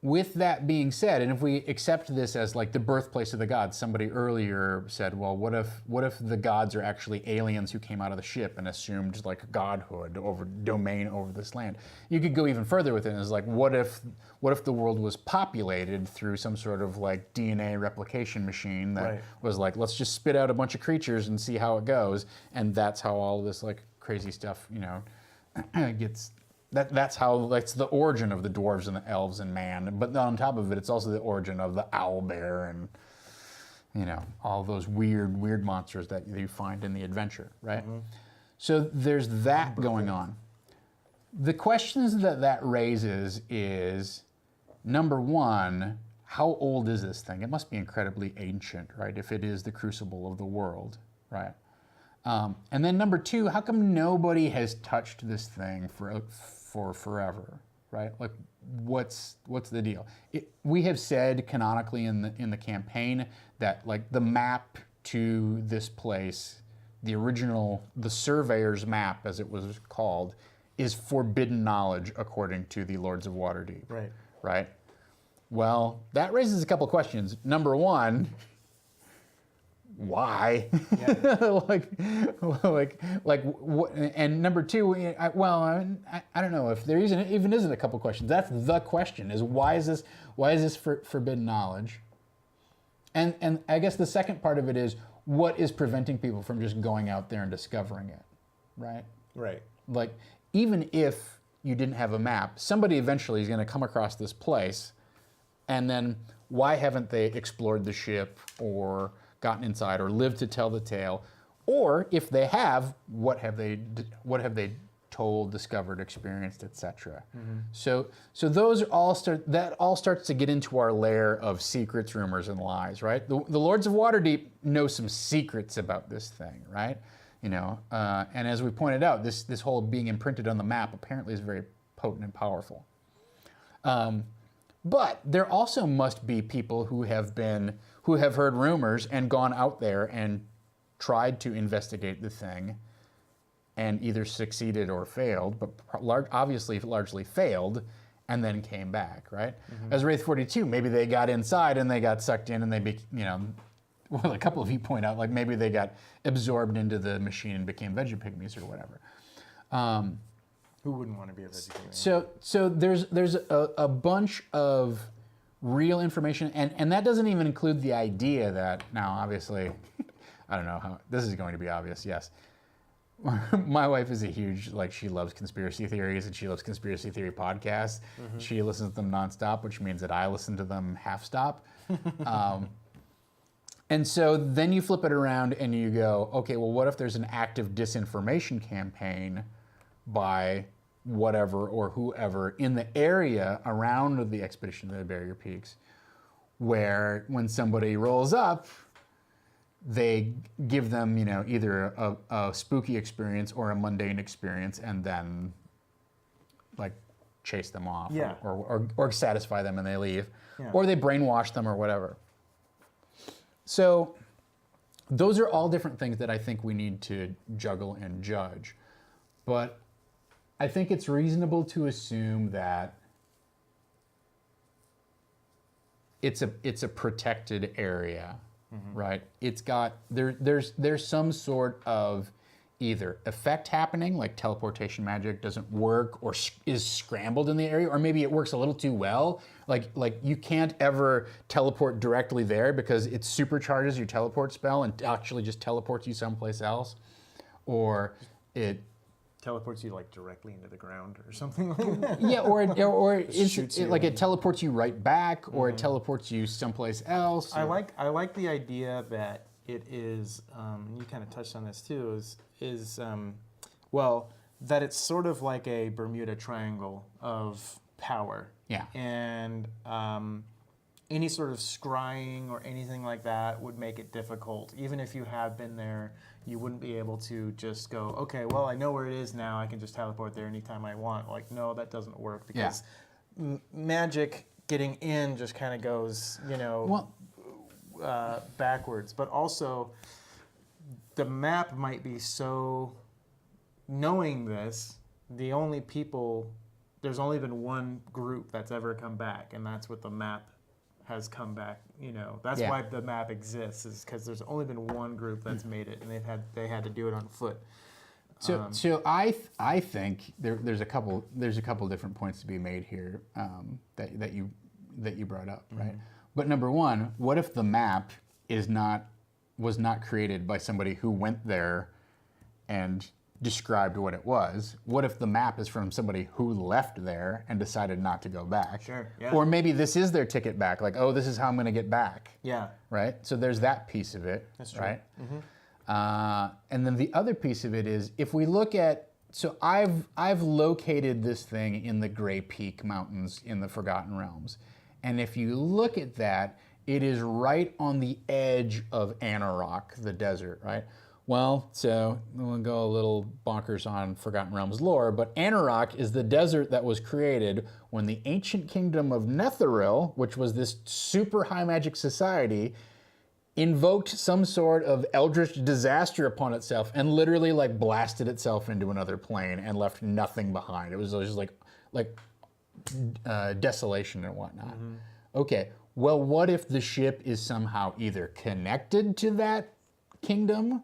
with that being said, and if we accept this as like the birthplace of the gods, somebody earlier said, well, what if the gods are actually aliens who came out of the ship and assumed like godhood over domain over this land? You could go even further with it, and it's like, what if the world was populated through some sort of like DNA replication machine that was like, let's just spit out a bunch of creatures and see how it goes, and that's how all this like crazy stuff, gets. That's the origin of the dwarves and the elves and man. But on top of it, it's also the origin of the owlbear and all those weird monsters that you find in the adventure, right? So there's that going on. The questions that raises is, number one, how old is this thing? It must be incredibly ancient, right? If it is the crucible of the world, right? And then number two, how come nobody has touched this thing for forever, right? Like, what's the deal? We have said canonically in the campaign that like the map to this place, the surveyor's map, as it was called, is forbidden knowledge according to the Lords of Waterdeep. Right? Well, that raises a couple questions. Number one, why? And number two, I don't know if there even isn't a couple questions. That's the question: is why is this forbidden knowledge? And I guess the second part of it is, what is preventing people from just going out there and discovering it, right? Like, even if you didn't have a map, somebody eventually is going to come across this place, and then why haven't they explored the ship or gotten inside or lived to tell the tale? Or if they have, what have they told, discovered, experienced, etc. So those all starts to get into our layer of secrets, rumors, and lies, right? The Lords of Waterdeep know some secrets about this thing, right? And as we pointed out, this whole being imprinted on the map apparently is very potent and powerful. But there also must be people who have heard rumors and gone out there and tried to investigate the thing and either succeeded or failed, but obviously largely failed, and then came back, right? As Wraith 42, maybe they got inside and they got sucked in and they well, a couple of you point out, like maybe they got absorbed into the machine and became veggie-pygmies or whatever. Who wouldn't want to be a veggie-pygmy? So there's a bunch of real information, and that doesn't even include the idea that, now obviously, I don't know how, this is going to be obvious, yes. My wife is a huge, she loves conspiracy theories and she loves conspiracy theory podcasts. She listens to them nonstop, which means that I listen to them half stop. And so then you flip it around and you go, okay, well, what if there's an active disinformation campaign by whatever or whoever in the area around the expedition to the Barrier Peaks, where when somebody rolls up, they give them, either a spooky experience or a mundane experience, and then like chase them off, Yeah. or satisfy them and they leave, or they brainwash them or whatever. So those are all different things that I think we need to juggle and judge. But I think it's reasonable to assume that it's a protected area, right? It's got there's some sort of either effect happening, like teleportation magic doesn't work or is scrambled in the area, or maybe it works a little too well. Like you can't ever teleport directly there because it supercharges your teleport spell and actually just teleports you someplace else, or it teleports you like directly into the ground or something like that. Yeah, or Shoots you. it teleports you right back, or it teleports you someplace else. I like the idea that it is. You kind of touched on this too. That it's sort of like a Bermuda Triangle of power. Yeah. And any sort of scrying or anything like that would make it difficult. Even if you have been there, you wouldn't be able to just go, okay, well, I know where it is now. I can just teleport there anytime I want. Like, no, that doesn't work because magic getting in just kind of goes, backwards. But also, the map might be so. Knowing this, there's only been one group that's ever come back, and that's what the map has come back. That's why the map exists, is because there's only been one group that's made it, and they had to do it on foot. So I think there's a couple different points to be made here that you brought up, right? But number one, what if the map was not created by somebody who went there and described what it was? What if the map is from somebody who left there and decided not to go back? Sure, yeah. Or maybe this is their ticket back, like, oh, this is how I'm going to get back. Yeah. Right? So there's that piece of it. That's true. Right? And then the other piece of it is, if we look at, so I've located this thing in the Gray Peak Mountains in the Forgotten Realms. And if you look at that, it is right on the edge of Anarok, the desert, right? Well, so we'll go a little bonkers on Forgotten Realms lore, but Anarok is the desert that was created when the ancient kingdom of Netheril, which was this super high magic society, invoked some sort of eldritch disaster upon itself and literally like blasted itself into another plane and left nothing behind. It was just like desolation and whatnot. Okay, well, what if the ship is somehow either connected to that kingdom,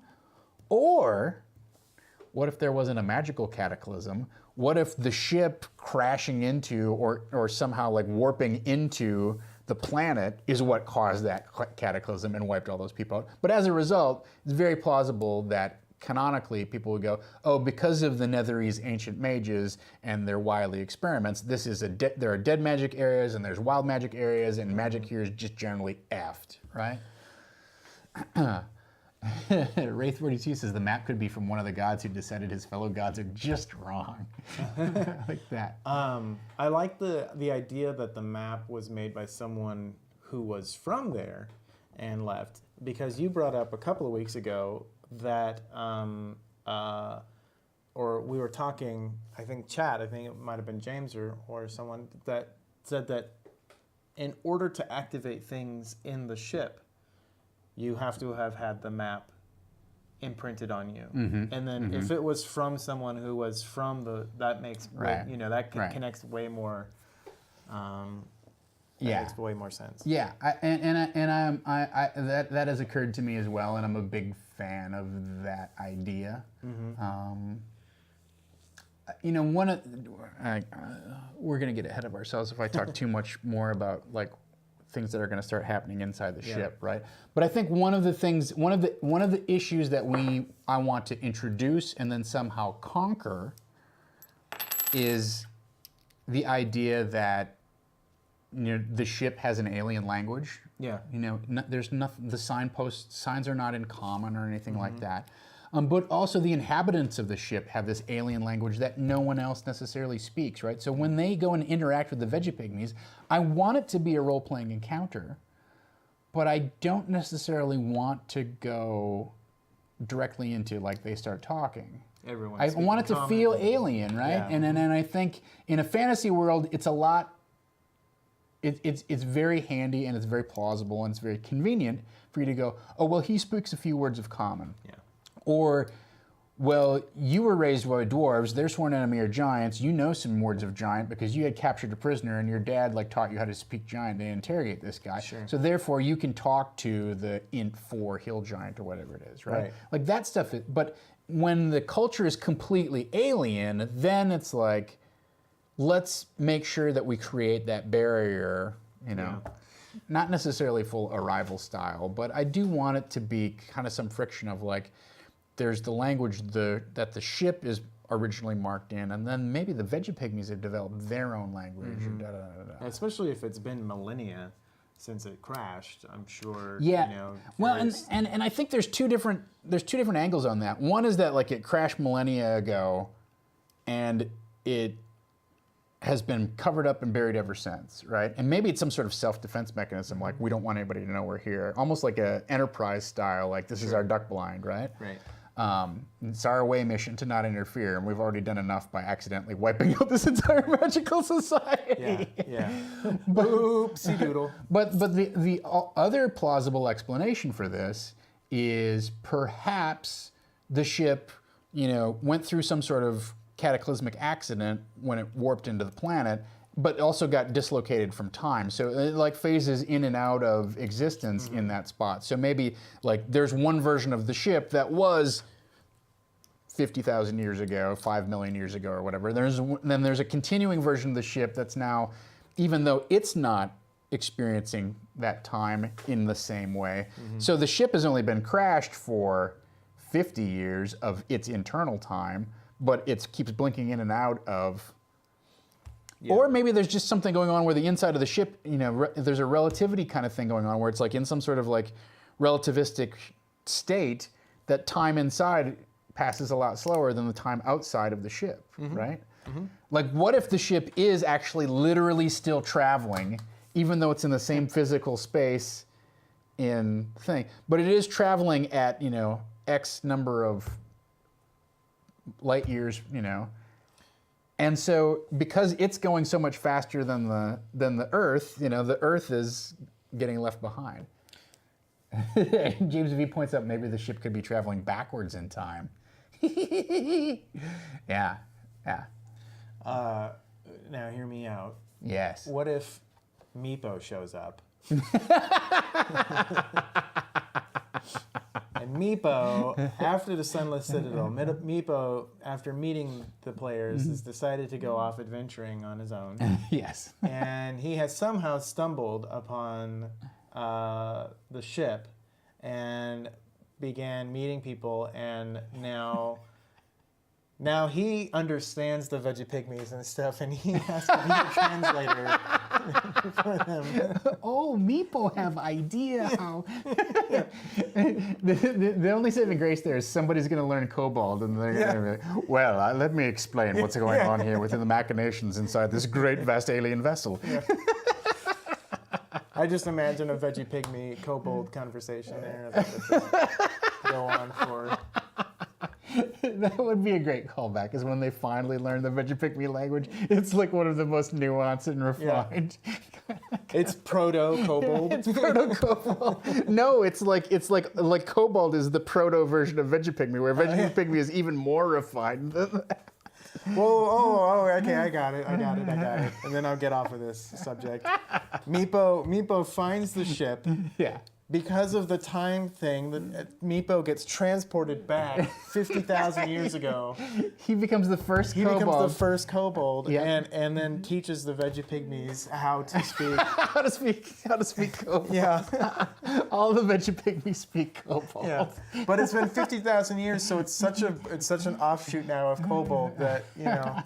or what if there wasn't a magical cataclysm? What if the ship crashing into or somehow like warping into the planet is what caused that cataclysm and wiped all those people out? But as a result, it's very plausible that canonically people would go, oh, because of the Netherese ancient mages and their wily experiments, there are dead magic areas and there's wild magic areas, and magic here is just generally effed, right? Wraith 42 says the map could be from one of the gods who decided his fellow gods are just wrong. Like that. I like the idea that the map was made by someone who was from there and left, because you brought up a couple of weeks ago that, or we were talking, I think it might have been James or someone that said that in order to activate things in the ship, you have to have had the map imprinted on you. And then if it was from someone who was from that makes, connects way more, makes way more sense. Yeah, that has occurred to me as well, and I'm a big fan of that idea. We're gonna get ahead of ourselves if I talk too much more about like things that are going to start happening inside the ship, right? But I think one of the issues that I want to introduce and then somehow conquer is the idea that the ship has an alien language Yeah. You know, there's nothing. The signs are not in common or anything like that. But also the inhabitants of the ship have this alien language that no one else necessarily speaks, right? So when they go and interact with the Vegapygmies, I want it to be a role-playing encounter, but I don't necessarily want to go directly into like they start talking. I want it to feel alien, right? Yeah. And then I think in a fantasy world, it's a lot. It's very handy and it's very plausible and it's very convenient for you to go, oh well, he speaks a few words of common. Yeah. Or, well, you were raised by dwarves, their sworn enemy are giants, you know some words of giant because you had captured a prisoner and your dad like taught you how to speak giant and interrogate this guy. Sure. So therefore you can talk to the int 4 hill giant or whatever it is, right? Like that stuff, but when the culture is completely alien, then it's like, let's make sure that we create that barrier, you know. Yeah. Not necessarily full arrival style, but I do want it to be kind of some friction of like, there's the language that the ship is originally marked in, and then maybe the Vegapygmies have developed their own language. Or Especially if it's been millennia since it crashed, I'm sure. Yeah. You know, well, and I think there's two different angles on that. One is that like it crashed millennia ago, and it has been covered up and buried ever since, right? And maybe it's some sort of self-defense mechanism, like we don't want anybody to know we're here, almost like a Enterprise style, like this is our duck blind, right? Right. It's our away mission to not interfere, and we've already done enough by accidentally wiping out this entire magical society. Yeah. Oopsie doodle. But the other plausible explanation for this is perhaps the ship, you know, went through some sort of cataclysmic accident when it warped into the planet, but also got dislocated from time. So it like phases in and out of existence in that spot. So maybe like there's one version of the ship that was 50,000 years ago, 5 million years ago or whatever. Then there's a continuing version of the ship that's now, even though it's not experiencing that time in the same way. So the ship has only been crashed for 50 years of its internal time, but it keeps blinking in and out of. Yeah. Or maybe there's just something going on where the inside of the ship, you know, there's a relativity kind of thing going on where it's like in some sort of like relativistic state that time inside passes a lot slower than the time outside of the ship, right? Like what if the ship is actually literally still traveling, even though it's in the same physical space in thing, but it is traveling at, you know, X number of light years, you know. And so, because it's going so much faster than the Earth, you know, the Earth is getting left behind. James V points out maybe the ship could be traveling backwards in time. Yeah. Now, hear me out. Yes. What if Meepo shows up? And Meepo, after the Sunless Citadel, Meepo, after meeting the players, has decided to go off adventuring on his own. Yes. And he has somehow stumbled upon the ship and began meeting people, and now he understands the Vegapygmies and stuff, and he has to be a translator for them. Oh, Meepo have idea how. the only saving grace there is somebody's going to learn Kobold, and they're going to be like, well, let me explain what's going on here within the machinations inside this great, vast alien vessel. Yeah. I just imagine a Vegapygmy Kobold conversation there that would go on for. That would be a great callback, is when they finally learn the Vegapygmy language. It's like one of the most nuanced and refined. Yeah. It's proto-Kobold. It's proto-Kobold. No, it's like Kobold is the proto version of Vegapygmy, where Vegapygmy is even more refined than that. Whoa, okay, I got it. And then I'll get off of this subject. Meepo finds the ship. Yeah. Because of the time thing, Meepo gets transported back 50,000 years ago. He becomes the first Kobold. He becomes the first Kobold, and then teaches the Vegapygmies how to speak. how to speak Kobold. Yeah. All the Vegapygmies speak Kobold. Yeah. But it's been 50,000 years, so it's such an offshoot now of Kobold that, you know,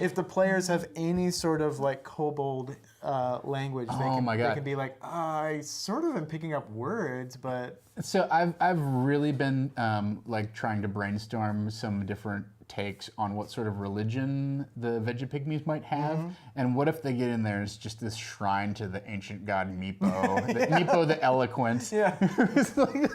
if the players have any sort of like Kobold language. My God. They can be like, I sort of am picking up words, but... So I've really been like trying to brainstorm some different takes on what sort of religion the Vegapygmies might have, and what if they get in there and it's just this shrine to the ancient god Meepo, Meepo the Eloquent, who's like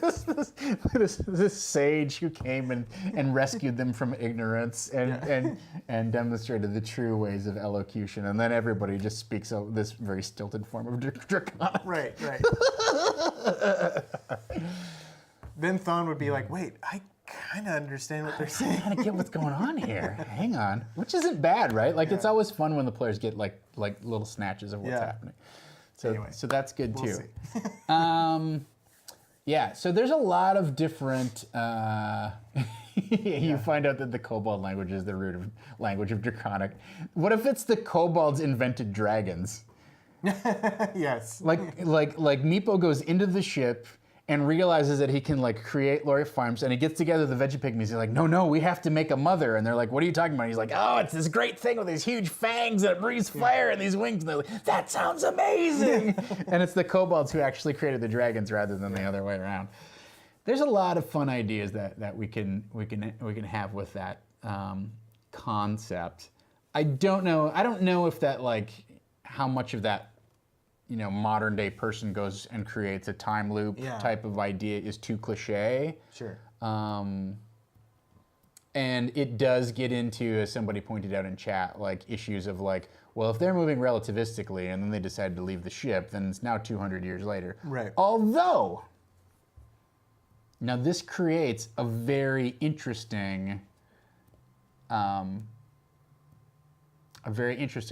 this sage who came and rescued them from ignorance and demonstrated the true ways of elocution, and then everybody just speaks this very stilted form of Draconic. Right. Then Thawne would be like, wait, I kind of understand what they're saying. I kind of get what's going on here. Hang on. Which isn't bad, right? Like, it's always fun when the players get like little snatches of what's happening. So, anyway, so that's good we'll too. See. Yeah, so there's a lot of different... You find out that the kobold language is the root of language of Draconic. What if it's the kobolds invented dragons? Yes. Like Meepo goes into the ship and realizes that he can like create Lori farms, and he gets together the Vegapygmies. He's like, no, we have to make a mother. And they're like, what are you talking about? And he's like, oh, it's this great thing with these huge fangs that breathes fire and these wings. And they're like, that sounds amazing. And it's the kobolds who actually created the dragons rather than the other way around. There's a lot of fun ideas that we can have with that concept. I don't know if that like how much of that modern day person goes and creates a time loop type of idea is too cliche. Sure. And it does get into, as somebody pointed out in chat, like issues of like, well, if they're moving relativistically and then they decide to leave the ship, then it's now 200 years later. Right. Although, now this creates a very interesting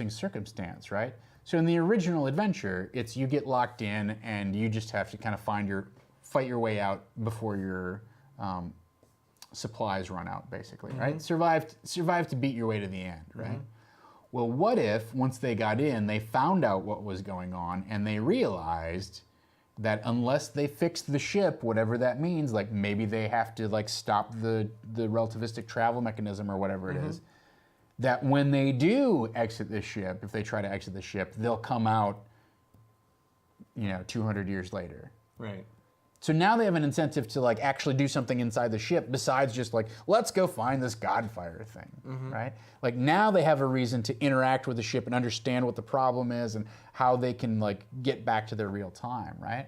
circumstance, right? So in the original adventure, it's you get locked in and you just have to kind of fight your way out before your supplies run out, basically, right? Survive to beat your way to the end, right? Well, what if once they got in, they found out what was going on and they realized that unless they fixed the ship, whatever that means, like maybe they have to like stop the relativistic travel mechanism or whatever it is, that when they do exit the ship, if they try to exit the ship, they'll come out, 200 years later. Right. So now they have an incentive to like actually do something inside the ship besides just like, let's go find this Godfire thing, right? Like now they have a reason to interact with the ship and understand what the problem is and how they can like get back to their real time, right?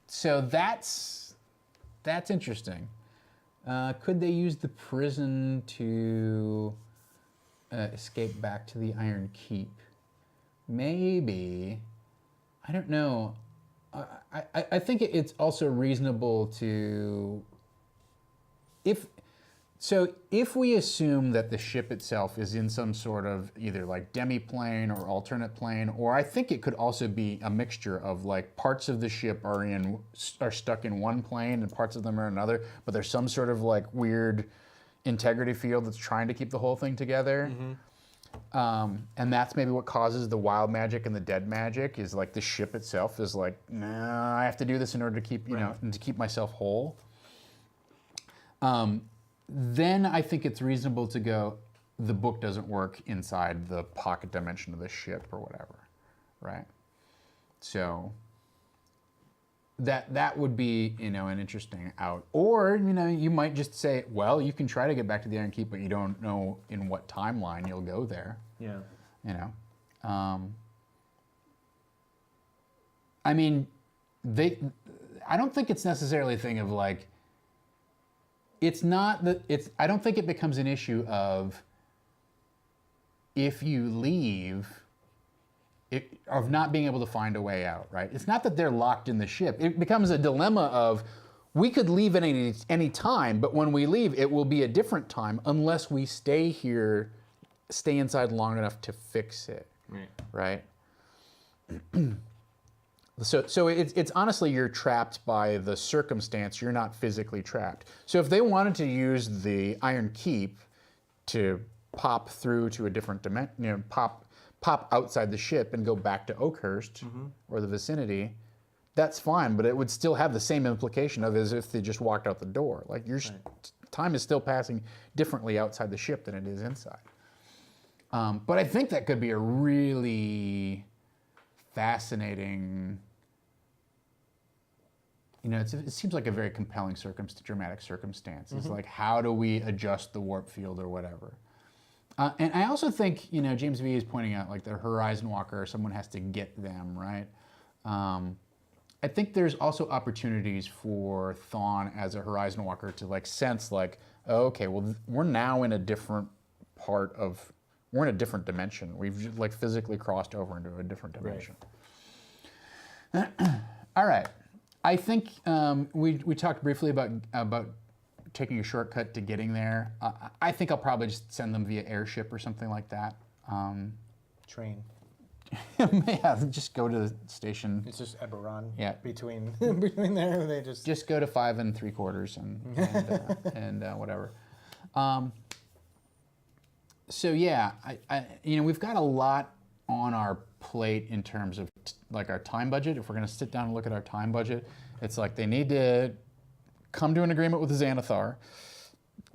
So that's interesting. Could they use the prison to escape back to the Iron Keep? Maybe. I don't know. I think it's also reasonable to, if we assume that the ship itself is in some sort of either like demi-plane or alternate plane, or I think it could also be a mixture of like parts of the ship are stuck in one plane and parts of them are another, but there's some sort of like weird integrity field that's trying to keep the whole thing together. And that's maybe what causes the wild magic and the dead magic is like the ship itself is like, nah, I have to do this in order to keep, to keep myself whole. Then I think it's reasonable to go, the book doesn't work inside the pocket dimension of the ship or whatever, right? So that would be, an interesting out. Or, you might just say, well, you can try to get back to the Iron Keep, but you don't know in what timeline you'll go there. Yeah. I mean, I don't think it's necessarily a thing of like, I don't think it becomes an issue of if you leave, of not being able to find a way out, right? It's not that they're locked in the ship. It becomes a dilemma of, we could leave at any time, but when we leave, it will be a different time unless we stay inside long enough to fix it, right? So it's honestly, you're trapped by the circumstance. You're not physically trapped. So if they wanted to use the Iron Keep to pop through to a different dimension, pop outside the ship and go back to Oakhurst or the vicinity, that's fine, but it would still have the same implication of as if they just walked out the door. Like time is still passing differently outside the ship than it is inside. But I think that could be a really fascinating. It seems like a very compelling dramatic circumstance. It's like, how do we adjust the warp field or whatever? And I also think, James V is pointing out, like, the Horizon Walker, someone has to get them, right? I think there's also opportunities for Thawne as a Horizon Walker to, like, sense, like, oh, okay, well, we're now in a different we're in a different dimension. We've, like, physically crossed over into a different dimension. Right. All right. I think we talked briefly about taking a shortcut to getting there. I think I'll probably just send them via airship or something like that. Train. Yeah, just go to the station. It's just Eberron. Yeah. Between there, they just go to 5 3/4 and whatever. So yeah, we've got a lot on our plate in terms of like our time budget. If we're going to sit down and look at our time budget, it's like they need to come to an agreement with the Xanathar,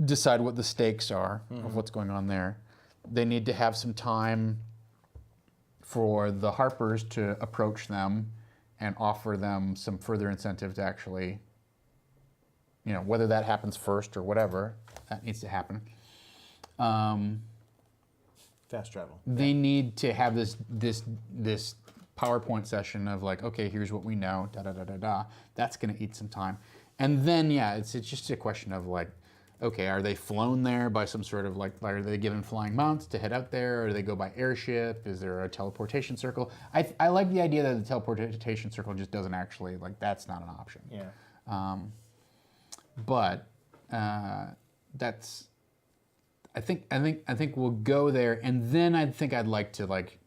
decide what the stakes are of what's going on there. They need to have some time for the Harpers to approach them and offer them some further incentive to actually, whether that happens first or whatever, that needs to happen. Fast travel. They need to have this PowerPoint session of like, okay, here's what we know, da da da da da. That's going to eat some time, and then it's just a question of like, okay, are they flown there by some sort of like, are they given flying mounts to head out there, or do they go by airship? Is there a teleportation circle? I like the idea that the teleportation circle just doesn't actually, like, that's not an option. Yeah. But that's. I think we'll go there, and then I think I'd like to like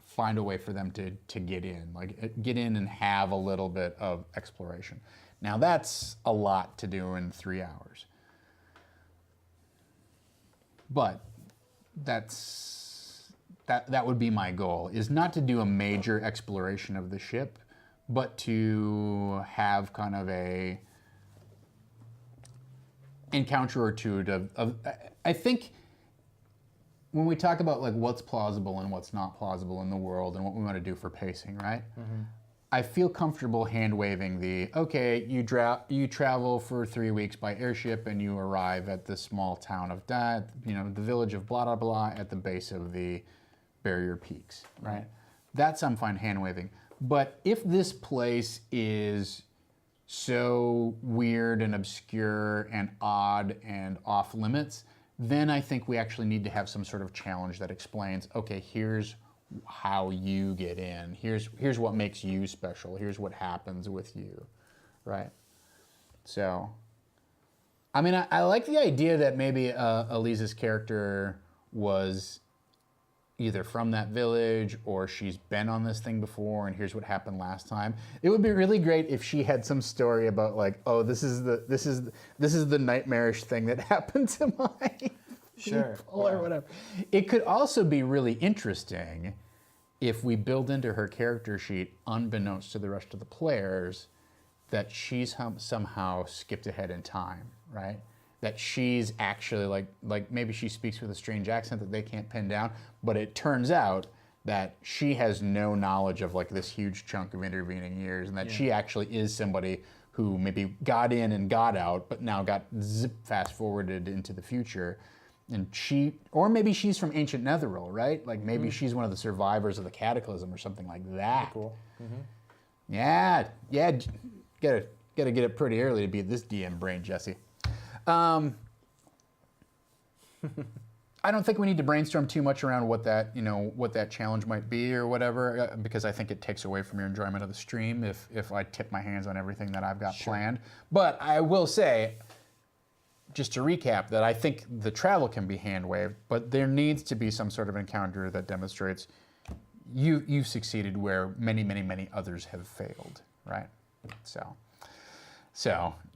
find a way for them to get in and have a little bit of exploration. Now that's a lot to do in 3 hours, but that would be my goal, is not to do a major exploration of the ship, but to have kind of a encounter or two of I think when we talk about like what's plausible and what's not plausible in the world and what we want to do for pacing, right? I feel comfortable hand waving you travel for 3 weeks by airship and you arrive at the small town of the village of blah blah blah at the base of the barrier peaks, right? That's I'm fine hand waving. But if this place is so weird and obscure and odd and off limits, then I think we actually need to have some sort of challenge that explains, okay, here's how you get in. Here's what makes you special. Here's what happens with you, right? So, I mean, I like the idea that maybe Eliza's character was either from that village or she's been on this thing before and here's what happened last time. It would be really great if she had some story about like, oh, this is the nightmarish thing that happened to my people or whatever. It could also be really interesting if we build into her character sheet, unbeknownst to the rest of the players, that she's somehow skipped ahead in time, right? That she's actually like maybe she speaks with a strange accent that they can't pin down, but it turns out that she has no knowledge of like this huge chunk of intervening years, and that she actually is somebody who maybe got in and got out, but now got fast forwarded into the future. And or maybe she's from ancient Netheril, right? Like maybe she's one of the survivors of the Cataclysm or something like that. Cool. Yeah, gotta get it pretty early to be this DM brain, Jesse. I don't think we need to brainstorm too much around what that challenge might be or whatever, because I think it takes away from your enjoyment of the stream if I tip my hands on everything that I've got planned. But I will say, just to recap, that I think the travel can be hand waved, but there needs to be some sort of encounter that demonstrates you've succeeded where many, many, many others have failed, right? So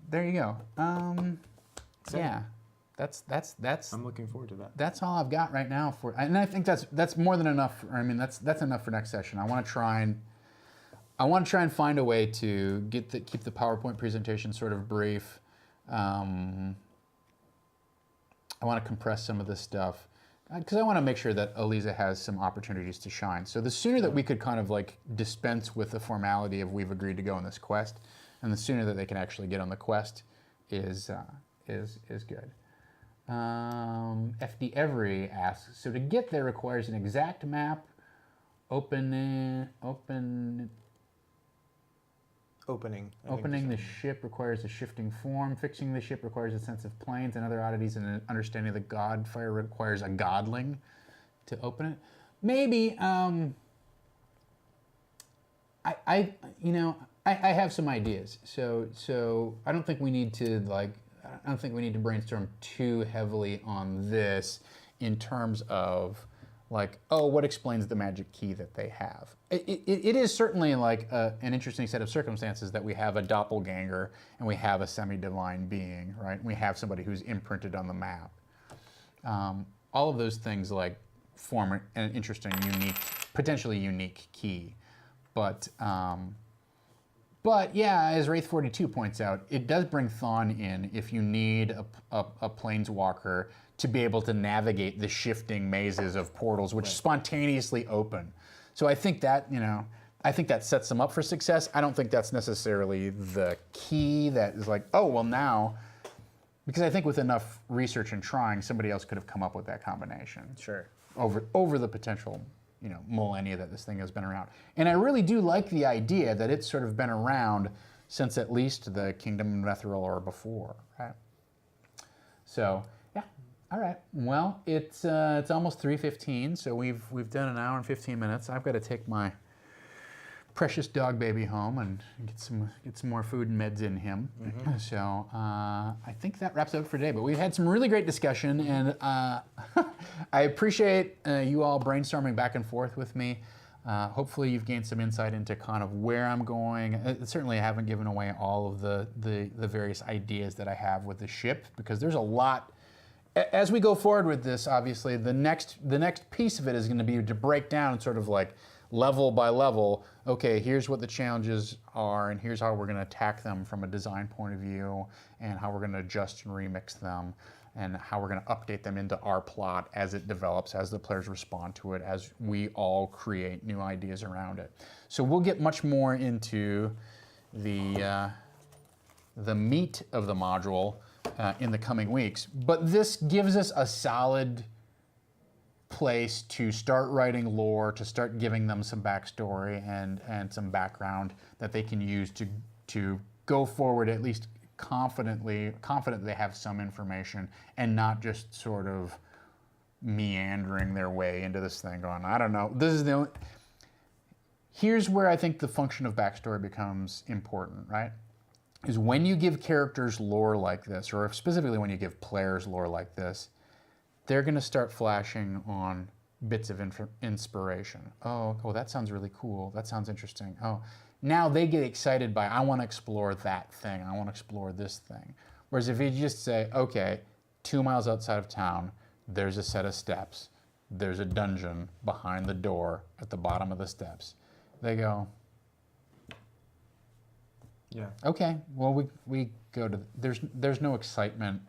there you go. Yeah, that's. I'm looking forward to that. That's all I've got right now and I think that's more than enough. I mean, that's enough for next session. I want to try and find a way to keep the PowerPoint presentation sort of brief. I want to compress some of this stuff. because I want to make sure that Eliza has some opportunities to shine. So the sooner that we could kind of like dispense with the formality of we've agreed to go on this quest, and the sooner that they can actually get on the quest is good. FD Every asks, so to get there requires an exact map, opening the ship requires a shifting form, fixing the ship requires a sense of planes and other oddities, and an understanding of the godfire requires a godling to open it. Maybe, I have some ideas. So I don't think we need to brainstorm too heavily on this in terms of like, oh, what explains the magic key that they have? It is certainly like an interesting set of circumstances that we have a doppelganger and we have a semi-divine being, right? We have somebody who's imprinted on the map. All of those things like form an interesting, unique, potentially unique key. But yeah, as Wraith42 points out, it does bring Thawne in if you need a planeswalker to be able to navigate the shifting mazes of portals, which spontaneously open. So I think that, sets them up for success. I don't think that's necessarily the key that is like, oh, well now, because I think with enough research and trying, somebody else could have come up with that combination. Sure. Over the potential, millennia that this thing has been around. And I really do like the idea that it's sort of been around since at least the Kingdom of Netheril or before, right? So, yeah. All right. Well, it's almost 3:15, so we've done an hour and 15 minutes. I've got to take my precious dog baby home and get some more food and meds in him. Mm-hmm. So I think that wraps it up for today. But we've had some really great discussion, and I appreciate you all brainstorming back and forth with me. Hopefully you've gained some insight into kind of where I'm going. Certainly I haven't given away all of the various ideas that I have with the ship, because there's a lot. As we go forward with this, obviously, the next piece of it is going to be to break down sort of like level by level, okay, here's what the challenges are, and here's how we're going to attack them from a design point of view, and how we're going to adjust and remix them, and how we're going to update them into our plot as it develops, as the players respond to it, as we all create new ideas around it. So we'll get much more into the meat of the module in the coming weeks. But this gives us a solid place to start writing lore, to start giving them some backstory and some background that they can use to go forward, at least confident they have some information and not just sort of meandering their way into this thing going, I don't know. Here's where I think the function of backstory becomes important, right? Is when you give characters lore like this, or specifically when you give players lore like this, they're going to start flashing on bits of inspiration. Oh, that sounds really cool. That sounds interesting. Oh, now they get excited by, I want to explore that thing. I want to explore this thing. Whereas if you just say, okay, 2 miles outside of town, there's a set of steps. There's a dungeon behind the door at the bottom of the steps. They go, yeah. Okay, well, we go to, there's no excitement,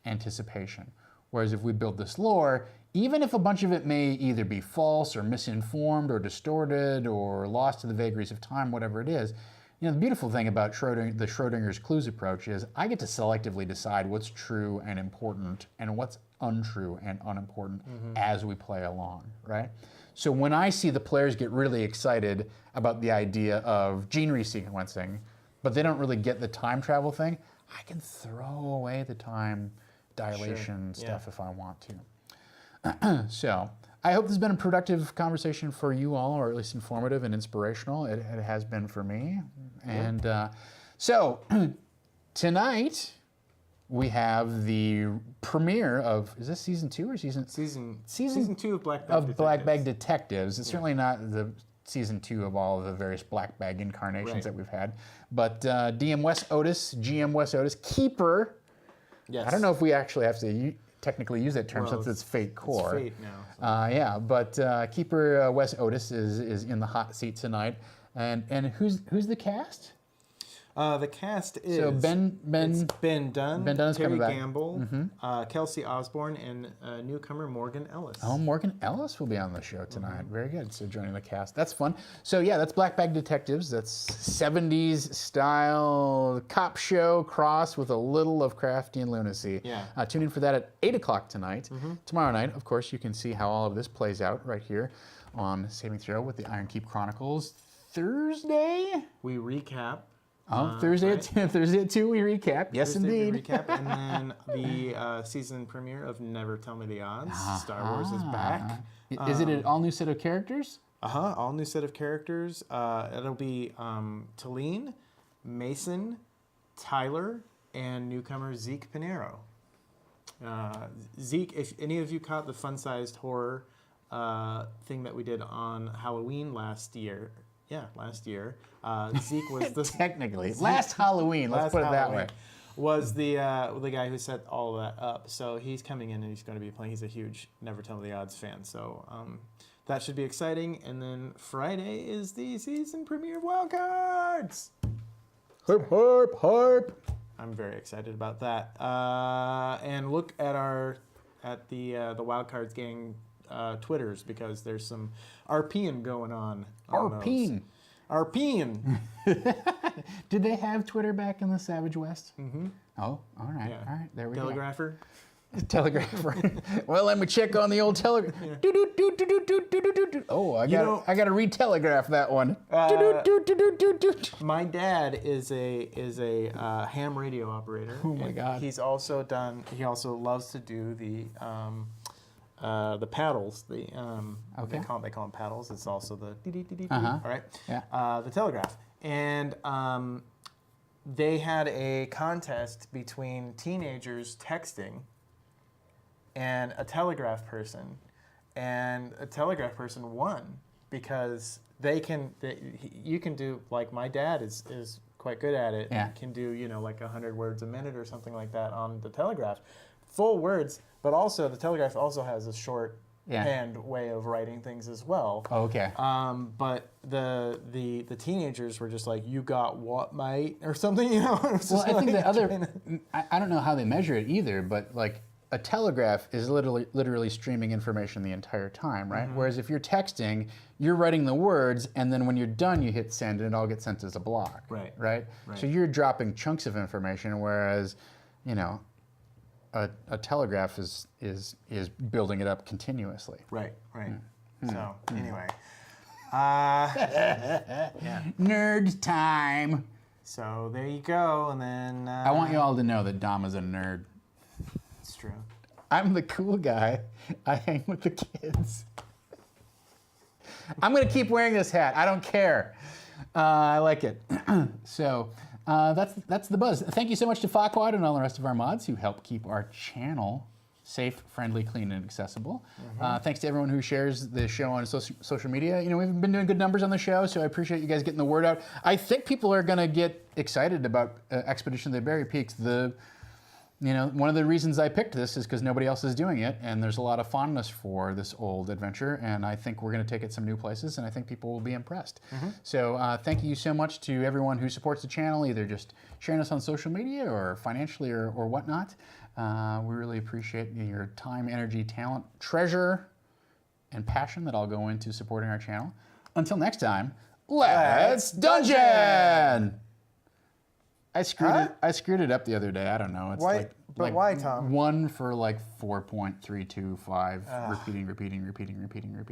anticipation. Whereas if we build this lore, even if a bunch of it may either be false or misinformed or distorted or lost to the vagaries of time, whatever it is, the beautiful thing about the Schrodinger's clues approach is I get to selectively decide what's true and important and what's untrue and unimportant as we play along, right? So when I see the players get really excited about the idea of gene resequencing, but they don't really get the time travel thing, I can throw away the time dilation stuff if I want to. So I hope this has been a productive conversation for you all, or at least informative and inspirational. It has been for me. And so tonight we have the premiere of, is this season 2 or season 2 of Black Bag Detectives. It's certainly not the season 2 of all of the various Black Bag incarnations that we've had. But GM Wes Otis, Keeper. Yes. I don't know if we actually have to technically use that term since it's Fate Core. It's Fate now. But Keeper Wes Otis is in the hot seat tonight. And who's the cast? The cast is Ben Dunn, Ben Dunn is Terry coming back. Gamble, Kelsey Osborne, and newcomer Morgan Ellis. Oh, Morgan Ellis will be on the show tonight. Very good. So joining the cast. That's fun. So yeah, that's Black Bag Detectives. That's 70s style cop show cross with a little Lovecraftian lunacy. Yeah. Tune in for that at 8 o'clock tonight. Tomorrow night, of course, you can see how all of this plays out right here on Saving Throw with the Ironkeep Chronicles. Thursday? We recap. Thursday, right? Thursday at 2 we recap. Yes, Thursday indeed. We recap, and then the season premiere of Never Tell Me the Odds. Star Wars is back. Is it an all-new set of characters? All new set of characters. It'll be Talene, Mason, Tyler, and newcomer Zeke Pinero. Zeke, if any of you caught the fun-sized horror thing that we did on Halloween last year, Zeke was the technically last Halloween. Let's put it that way. Was the guy who set all of that up? So he's coming in and he's going to be playing. He's a huge Never Tell Me the Odds fan. So that should be exciting. And then Friday is the season premiere of Wild Cards. Harp, harp, harp. I'm very excited about that. And look at the Wild Cards gang Twitters, because there's some RPing going on. RPing. RPing. Did they have Twitter back in the Savage West? Mm-hmm. Oh, all right. Yeah. All right. There we Telegrapher. go. Telegrapher. Well, let me check on the old telegraph. Oh, I got to re-telegraph that one. My dad is a ham radio operator. Oh my God. He also loves to do the paddles. They call them paddles. It's also the all right. Yeah. The telegraph. And they had a contest between teenagers texting and a telegraph person, and a telegraph person won because you can do, like, my dad is quite good at it. Yeah. And can do like 100 words a minute or something like that on the telegraph, full words. But also the telegraph also has a short hand way of writing things as well. Oh, okay. But the teenagers were just like, "You got what, mate?" or something, Well, I think the other, I don't know how they measure it either, but like a telegraph is literally streaming information the entire time, right? Whereas if you're texting, you're writing the words, and then when you're done, you hit send, and it all gets sent as a block. Right. So you're dropping chunks of information, whereas, a telegraph is building it up continuously. Right. So anyway, Nerd time. So there you go, and then I want you all to know that Dom is a nerd. It's true. I'm the cool guy. I hang with the kids. I'm gonna keep wearing this hat. I don't care. I like it. So. That's the buzz. Thank you so much to Farquaad and all the rest of our mods who help keep our channel safe, friendly, clean, and accessible. Thanks to everyone who shares the show on social media. We've been doing good numbers on the show, so I appreciate you guys getting the word out. I think people are going to get excited about Expedition to the Berry Peaks. One of the reasons I picked this is because nobody else is doing it, and there's a lot of fondness for this old adventure, and I think we're going to take it some new places, and I think people will be impressed. So thank you so much to everyone who supports the channel, either just sharing us on social media or financially or whatnot. We really appreciate your time, energy, talent, treasure, and passion that all go into supporting our channel. Until next time, let's dungeon! I screwed it up the other day. I don't know. It's why? Why, Tom? 1 for like 4.325. Repeating.